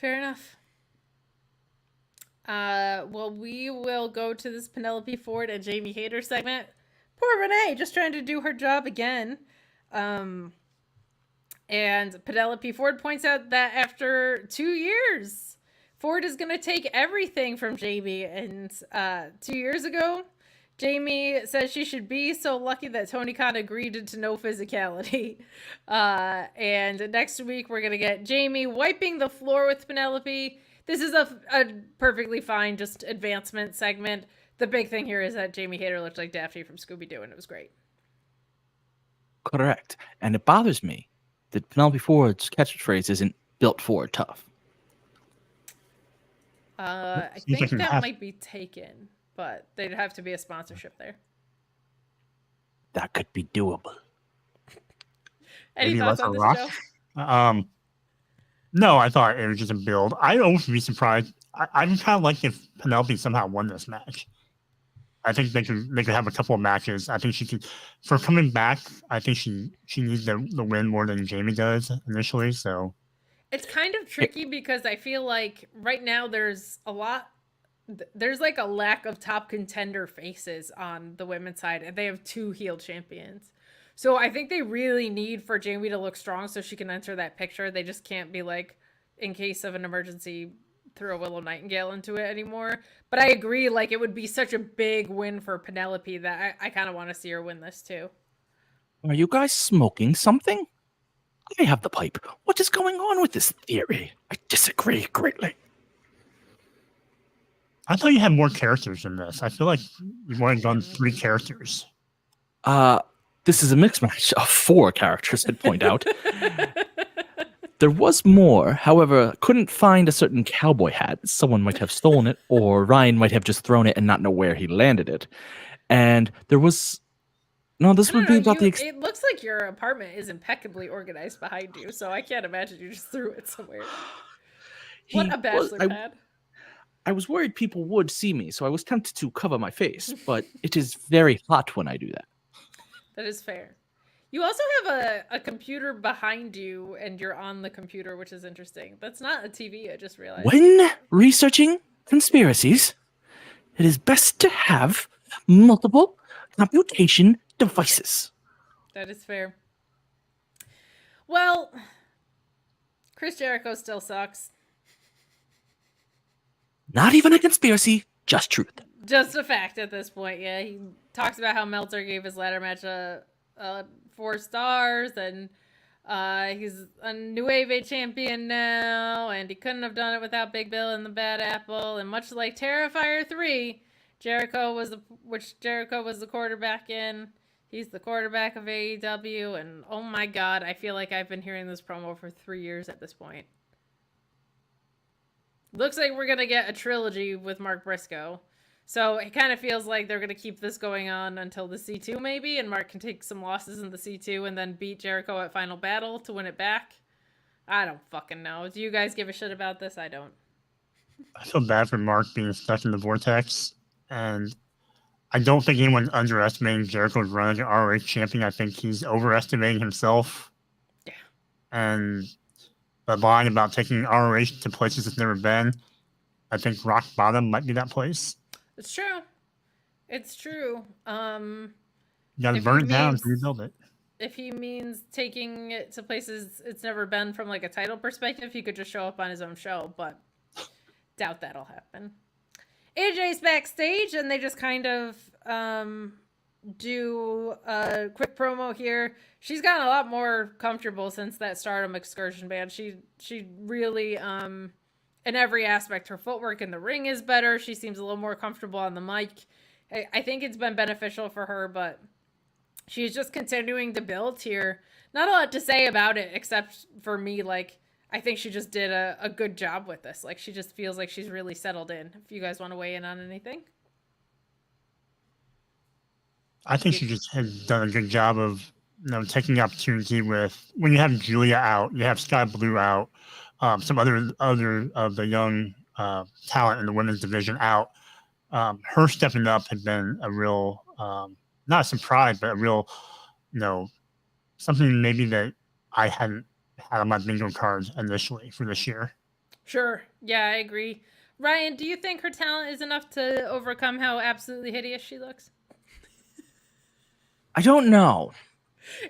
Fair enough. Well, we will go to this Penelope Ford and Jamie Hayter segment. Poor Renee, just trying to do her job again. And Penelope Ford points out that after 2 years, Ford is going to take everything from Jamie. And 2 years ago, Jamie says she should be so lucky that Tony Khan agreed to no physicality. And next week, we're going to get Jamie wiping the floor with Penelope. This is a perfectly fine just advancement segment. The big thing here is that Jamie Hayter looked like Daphne from Scooby-Doo, and it was great. Correct. And it bothers me that Penelope Ford's catchphrase isn't built for tough. I think that might be taken, but they'd have to be a sponsorship there. That could be doable. Any thoughts on this show? No, I thought it was just a build. I almost be surprised. I'm kind of like if Penelope somehow won this match. I think they could have a couple of matches. I think she could, for coming back. I think she needs the win more than Jamie does initially. So it's kind of tricky because I feel like right now there's like a lack of top contender faces on the women's side, and they have 2 heel champions. So I think they really need for Jamie to look strong so she can enter that picture. They just can't be like, in case of an emergency, throw Willow Nightingale into it anymore. But I agree, like, it would be such a big win for Penelope that I kind of want to see her win this too. Are you guys smoking something? I have the pipe. What is going on with this theory? I disagree greatly. I thought you had more characters in this. I feel like you've only done 3 characters. This is a mixed match of 4 characters, I'd point out. There was more, however, couldn't find a certain cowboy hat. Someone might have stolen it, or Ryan might have just thrown it and not know where he landed it. And there was... No, this would be about the... It looks like your apartment is impeccably organized behind you, so I can't imagine you just threw it somewhere. What a bachelor pad. I was worried people would see me, so I was tempted to cover my face, but it is very hot when I do that. That is fair. You also have a computer behind you, and you're on the computer, which is interesting. That's not a TV, I just realized. When researching conspiracies, it is best to have multiple computation devices. That is fair. Well, Chris Jericho still sucks. Not even a conspiracy, just truth. Just a fact at this point, yeah. He talks about how Meltzer gave his ladder match 4 stars, and he's a New Wave champion now, and he couldn't have done it without Big Bill and the Bad Apple. And much like Terrifier 3, Jericho was the quarterback in. He's the quarterback of AEW, and oh my god, I feel like I've been hearing this promo for 3 years at this point. Looks like we're gonna get a trilogy with Mark Briscoe. So it kind of feels like they're going to keep this going on until the C2 maybe, and Mark can take some losses in the C2 and then beat Jericho at Final Battle to win it back. I don't fucking know. Do you guys give a shit about this? I don't. I feel bad for Mark being stuck in the vortex, and I don't think anyone's underestimating Jericho's run as an ROH champion. I think he's overestimating himself. Yeah. And the line about taking ROH to places it's never been, I think rock bottom might be that place. It's true. It's true. You gotta burn it down to rebuild it. If he means taking it to places it's never been from like a title perspective, he could just show up on his own show, but doubt that'll happen. AJ's backstage, and they just kind of do a quick promo here. She's gotten a lot more comfortable since that Stardom excursion band. She really in every aspect, her footwork in the ring is better. She seems a little more comfortable on the mic. I think it's been beneficial for her, but she's just continuing to build here. not a lot to say about it, except for me, like, I think she just did a good job with this. Like, she just feels like she's really settled in. If you guys want to weigh in on anything. I think she just has done a good job of, taking the opportunity with, when you have Julia out, you have Sky Blue out, some other of the young talent in the women's division out. Her stepping up has been a real, not a surprise, but a real, something maybe that I hadn't had on my bingo cards initially for this year. Sure. Yeah, I agree. Ryan, do you think her talent is enough to overcome how absolutely hideous she looks? I don't know.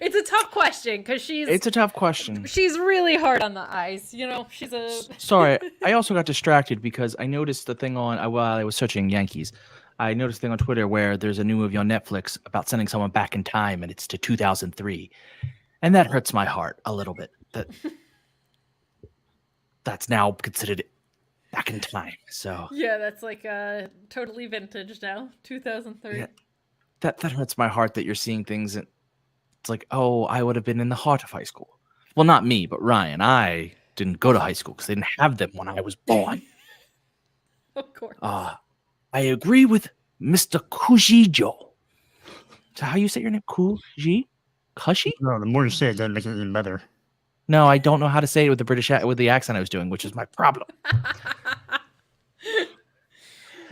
It's a tough question because It's a tough question. She's really hard on the eyes. She's a. Sorry, I also got distracted because I noticed the thing while I was searching Yankees. I noticed a thing on Twitter where there's a new movie on Netflix about sending someone back in time, and it's to 2003, and that hurts my heart a little bit. That's now considered back in time. So yeah, that's like totally vintage now. 2003. Yeah, that hurts my heart that you're seeing things. It's like, oh, I would have been in the heart of high school. Well, not me, but Ryan. I didn't go to high school because they didn't have them when I was born. Of course. I agree with Mr. Kujijo. So how you say your name? Kuji? Kushi? No, the more you say it, doesn't make it even better. No, I don't know how to say it with the accent I was doing, which is my problem.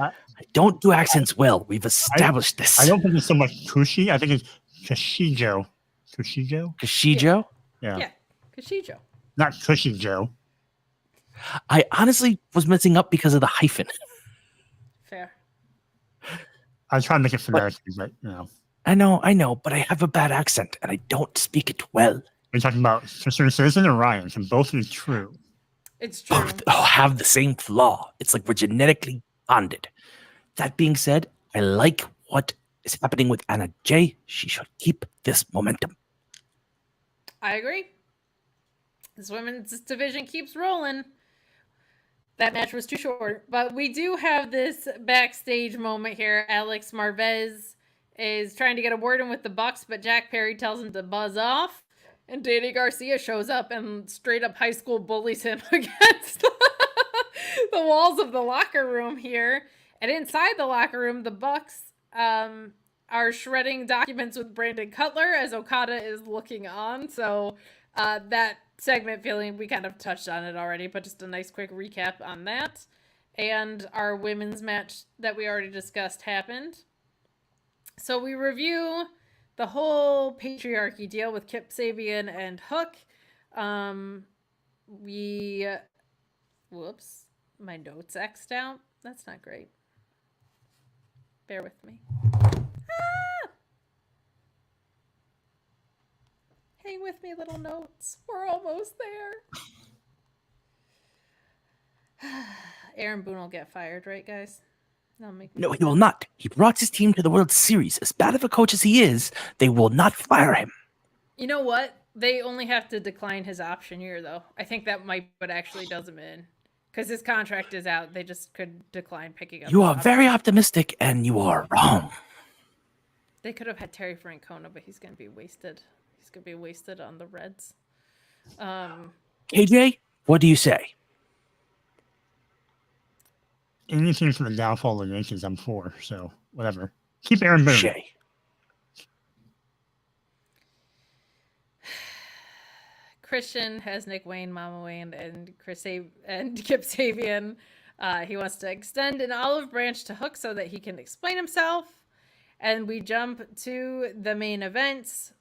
I don't do accents well. We've established this. I don't think it's so much Kushi. I think it's Kashijo. Kashijo? Yeah, Kashijo. Not Cushy Joe. I honestly was messing up because of the hyphen. Fair. I was trying to make it phonetic, but I know, but I have a bad accent and I don't speak it well. Are you talking about Sister Citizen or Ryan? Can both be true? It's true. Both have the same flaw. It's like we're genetically bonded. That being said, I like what is happening with Anna Jay. She should keep this momentum. I agree. This women's division keeps rolling. That match was too short, but we do have this backstage moment here. Alex Marvez is trying to get a word in with the Bucks, but Jack Perry tells him to buzz off, and Danny Garcia shows up and straight up high school bullies him against the walls of the locker room here. And inside the locker room, the Bucks are shredding documents with Brandon Cutler as Okada is looking on. So that segment feeling, we kind of touched on it already, but just a nice quick recap on that. And our women's match that we already discussed happened. So we review the whole patriarchy deal with Kip Sabian and Hook. Whoops, my notes X'd out. That's not great. Bear with me. Hang with me, little notes. We're almost there. Aaron Boone will get fired, right, guys? No, he will not. He brought his team to the World Series. As bad of a coach as he is, they will not fire him. You know what? They only have to decline his option year, though. I think that might what actually does him in. Because his contract is out. They just could decline picking up. You are very optimistic, and you are wrong. They could have had Terry Francona, but he's going to be wasted. He's going to be wasted on the Reds. KJ, what do you say? Anything for the downfall of the Yankees, I'm for. So, whatever. Keep Aaron Boone. Shay. Christian has Nick Wayne, Mama Wayne, and Kip Sabian. He wants to extend an olive branch to Hook so that he can explain himself. And we jump to the main events.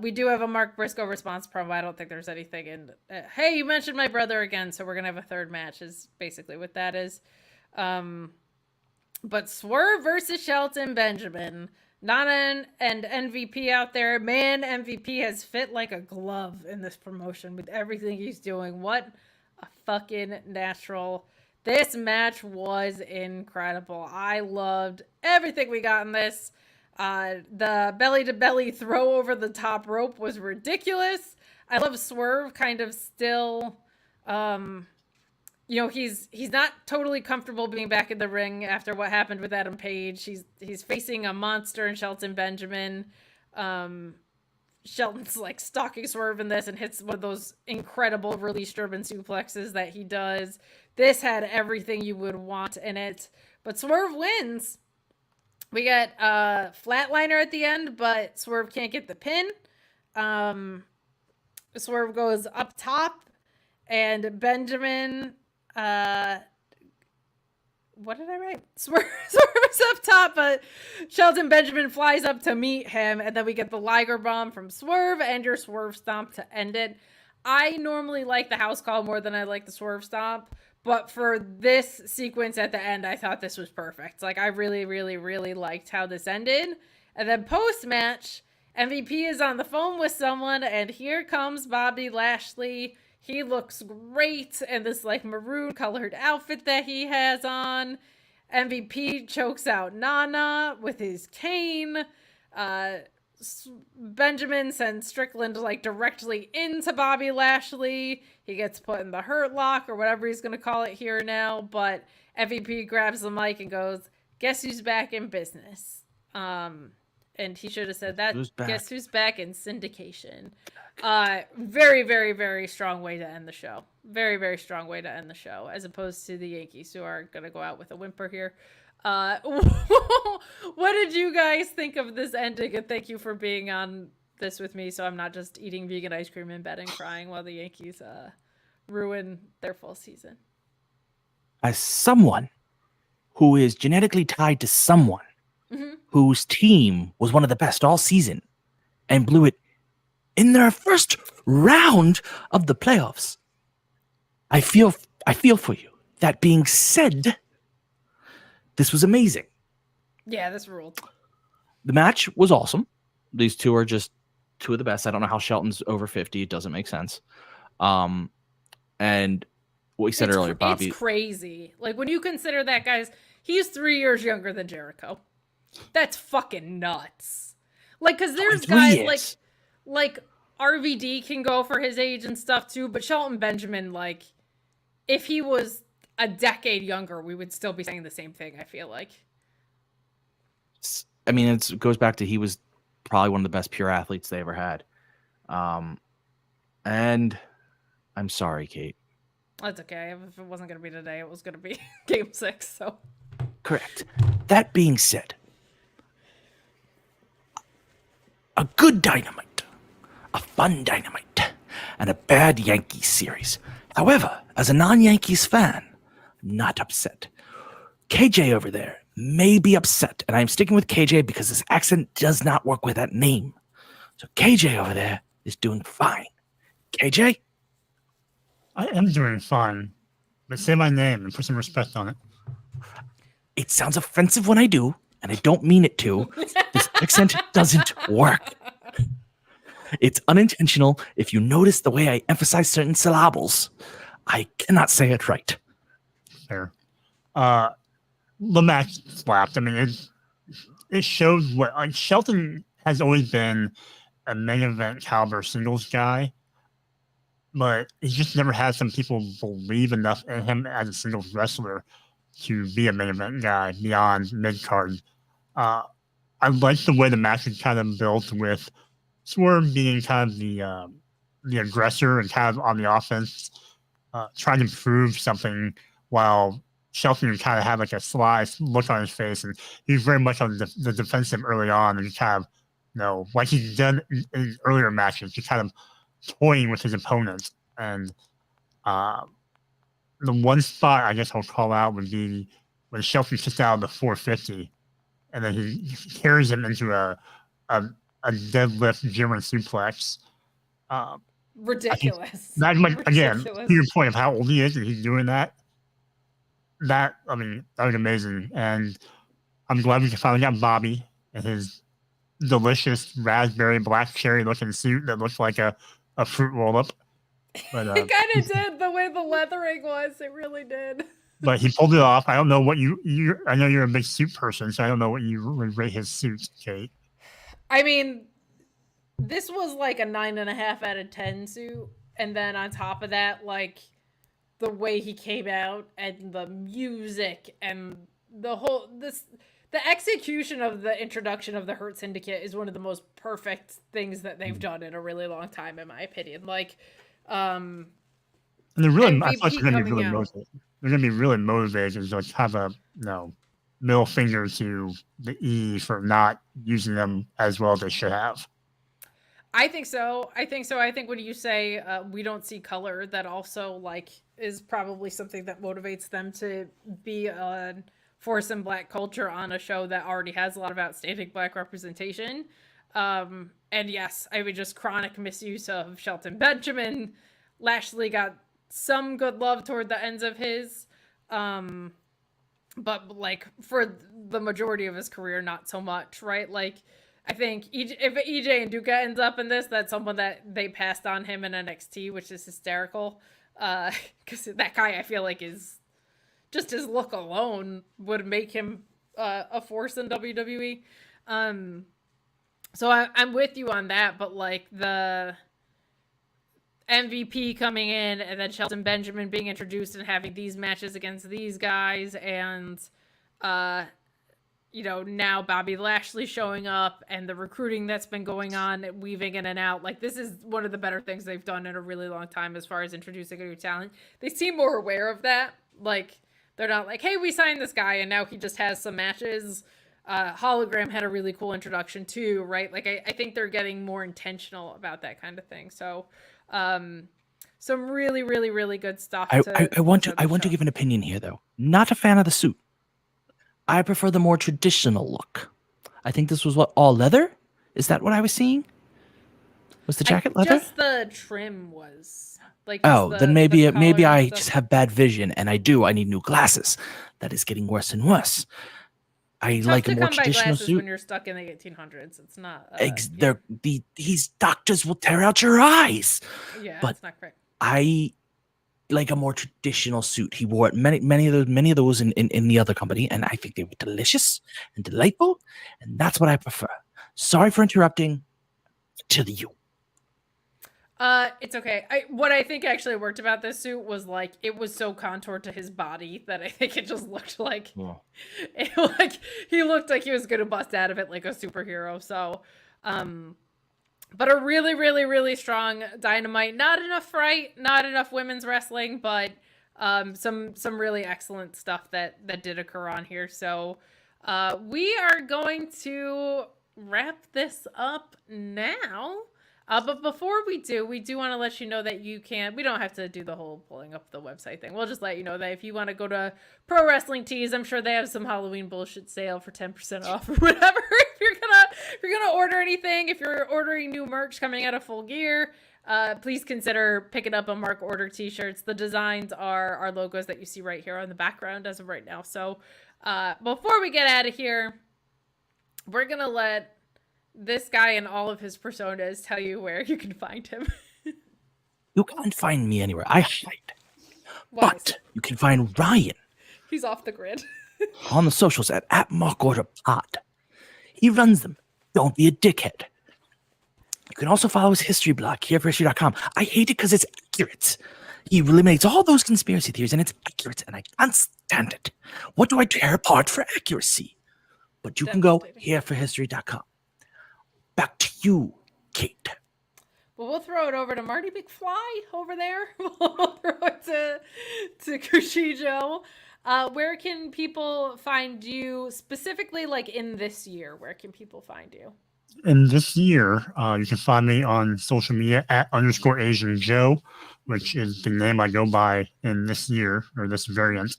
We do have a Mark Briscoe response promo. I don't think there's anything in. Hey, you mentioned my brother again, so we're gonna have a third match. Is basically what that is. But Swerve versus Shelton Benjamin. Nana and MVP out there. Man, MVP has fit like a glove in this promotion with everything he's doing. What a fucking natural. This match was incredible. I loved everything we got in this. The belly-to-belly throw over the top rope was ridiculous. I love Swerve kind of still, he's not totally comfortable being back in the ring after what happened with Adam Page. He's facing a monster in Shelton Benjamin. Shelton's like stalking Swerve in this and hits one of those incredible release German suplexes that he does. This had everything you would want in it, but Swerve wins. We get a flatliner at the end, but Swerve can't get the pin. Swerve goes up top, and Benjamin, what did I write? Swerve is up top, but Shelton Benjamin flies up to meet him, and then we get the Liger Bomb from Swerve and your Swerve Stomp to end it. I normally like the house call more than I like the Swerve Stomp, but for this sequence at the end, I thought this was perfect. Like, I really, really, really liked how this ended. And then post-match, MVP is on the phone with someone, and here comes Bobby Lashley. He looks great in this like maroon colored outfit that he has on. MVP chokes out Nana with his cane. Benjamin sends Strickland like directly into Bobby Lashley. He gets put in the Hurt Lock or whatever he's going to call it here now. But MVP grabs the mic and goes, "Guess who's back in business?" And he should have said that. Guess who's back in syndication? Very, very, very strong way to end the show. Very, very strong way to end the show, as opposed to the Yankees, who are going to go out with a whimper here. What did you guys think of this ending? And thank you for being on this with me, so I'm not just eating vegan ice cream in bed and crying while the Yankees ruin their full season. As someone who is genetically tied to someone whose team was one of the best all season and blew it in their first round of the playoffs, I feel for you. That being said, this was amazing. Yeah, this ruled. The match was awesome. These two are just two of the best. I don't know how Shelton's over 50. It doesn't make sense. And what we said earlier, Bobby. It's crazy. Like, when you consider that he's 3 years younger than Jericho. That's fucking nuts. Like, because there's guys like RVD can go for his age and stuff too, but Shelton Benjamin, like, if he was a decade younger, we would still be saying the same thing, I feel like. I mean, it goes back to he was probably one of the best pure athletes they ever had. And I'm sorry, Kate. That's okay. If it wasn't going to be today, it was going to be Game 6, so. Correct. That being said, a good Dynamite, a fun Dynamite, and a bad Yankees series. However, as a non-Yankees fan, I'm not upset. KJ over there may be upset, and I'm sticking with KJ because his accent does not work with that name. So KJ over there is doing fine. KJ? I am doing fine, but say my name and put some respect on it. It sounds offensive when I do, and I don't mean it to. This accent doesn't work. It's unintentional. If you notice the way I emphasize certain syllables, I cannot say it right. Fair. The match slapped. I mean, it showed what Shelton has always been a main event caliber singles guy, but he just never had some people believe enough in him as a singles wrestler to be a main event guy beyond mid card. I like the way the match was kind of built with Swerve being kind of the aggressor and kind of on the offense, trying to prove something, while Shelton kind of had like a sly look on his face, and he was very much on the defensive early on, and kind of, like he's done in earlier matches, just kind of toying with his opponent. And the one spot I guess I'll call out would be when Shelton kicks out of the 450, and then he carries him into a deadlift German suplex. Ridiculous. That, again, to your point of how old he is and he's doing that. That was amazing. And I'm glad we finally got Bobby in his delicious raspberry black cherry looking suit that looks like a fruit roll up. But it kind of did, the way the leathering was. It really did. But he pulled it off. I don't know what I know you're a big suit person, so I don't know what you would rate his suit, Kate. I mean, this was like a 9.5 out of 10 suit. And then on top of that, like, the way he came out and the music and the whole, the execution of the introduction of the Hurt Syndicate is one of the most perfect things that they've done in a really long time, in my opinion. Like, and they're really, I thought MVP they're going to be coming really out. motivated. They're going to be really motivated to just have a middle finger to the E for not using them as well as they should have. I think so. I think when you say we don't see color, that also like is probably something that motivates them to be a force in Black culture on a show that already has a lot of outstanding Black representation. And yes, I mean, just chronic misuse of Shelton Benjamin. Lashley got some good love toward the ends of his, but like for the majority of his career, not so much, right? Like, I think if EJ and Duca ends up in this, that's someone that they passed on him in NXT, which is hysterical. Because that guy, I feel like, is just his look alone would make him a force in WWE. So I'm with you on that, but like the MVP coming in and then Shelton Benjamin being introduced and having these matches against these guys and now Bobby Lashley showing up and the recruiting that's been going on, weaving in and out. Like, this is one of the better things they've done in a really long time as far as introducing a new talent. They seem more aware of that. Like, they're not like, hey, we signed this guy and now he just has some matches. Hologram had a really cool introduction too, right? Like, I think they're getting more intentional about that kind of thing. So, some really, really, really good stuff. I want to give an opinion here, though. Not a fan of the suit. I prefer the more traditional look. I think this was all leather. Is that what I was seeing? Was the jacket leather? Just the trim was like. Then maybe I just have bad vision, and I need new glasses. That is getting worse and worse. I like a more traditional suit. When you're stuck in the 1800s, it's not. These doctors will tear out your eyes. Yeah, but it's not correct. I like a more traditional suit. He wore many of those in the other company, and I think they were delicious and delightful, and that's what I prefer. Sorry for interrupting. To the you. It's okay. What I think actually worked about this suit was like it was so contoured to his body that I think it just looked like he looked like he was gonna bust out of it like a superhero. So, but a really, really, really strong Dynamite. Not enough fright, not enough women's wrestling, but some really excellent stuff that did occur on here. So, we are going to wrap this up now. But before we do want to let you know that we don't have to do the whole pulling up the website thing. We'll just let you know that if you want to go to Pro Wrestling Tees, I'm sure they have some Halloween bullshit sale for 10% off or whatever. If you're gonna order anything, if you're ordering new merch coming out of Full Gear, please consider picking up a Mark Order t-shirts. The designs are our logos that you see right here on the background as of right now. So before we get out of here, we're gonna let this guy and all of his personas tell you where you can find him. You can't find me anywhere. I hide. But you can find Ryan. He's off the grid. On the socials at MarkOrderPod. He runs them. Don't be a dickhead. You can also follow his history blog, hereforhistory.com. I hate it because it's accurate. He eliminates all those conspiracy theories, and it's accurate, and I can't stand it. What do I tear apart for accuracy? But you can go hereforhistory.com. Back to you, Kate. Well, we'll throw it over to Marty McFly over there. We'll throw it to Kushijo. Where can people find you specifically, like in this year? Where can people find you? In this year, you can find me on social media at _Asian Joe, which is the name I go by in this year or this variant.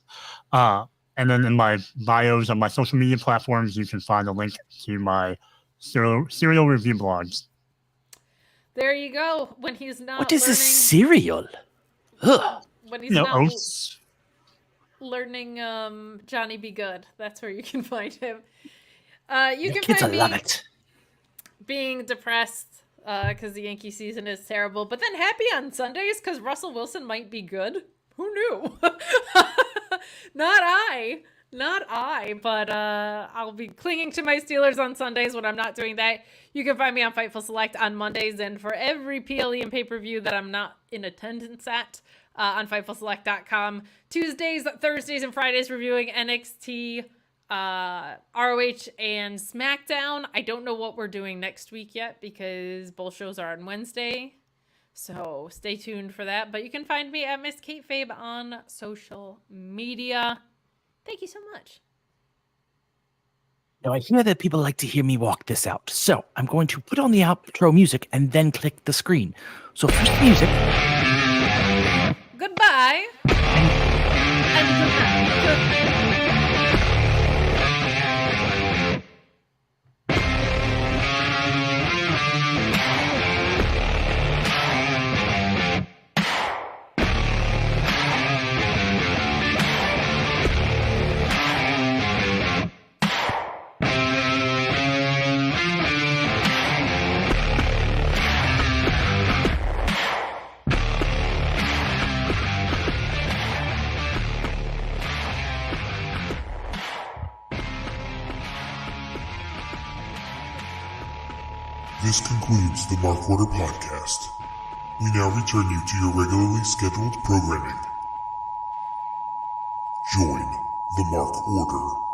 And then in my bios on my social media platforms, you can find a link to my serial review blogs. There you go. When he's not What is this cereal? Ugh. When he's not oats. Learning Johnny Be Good. That's where you can find him. You can kids find me love it. Being depressed because the Yankee season is terrible, but then happy on Sundays because Russell Wilson might be good. Who knew? Not I, but I'll be clinging to my Steelers on Sundays when I'm not doing that. You can find me on Fightful Select on Mondays, and for every PLE and pay-per-view that I'm not in attendance at, on FightfulSelect.com. Tuesdays, Thursdays, and Fridays reviewing NXT ROH and SmackDown. I don't know what we're doing next week yet because both shows are on Wednesday. So stay tuned for that. But you can find me at Miss Kate Fabe on social media. Thank you so much. Now, I hear that people like to hear me walk this out. So I'm going to put on the outro music and then click the screen. So first music. Goodbye. And good night. This concludes the Mark Order podcast. We now return you to your regularly scheduled programming. Join the Mark Order.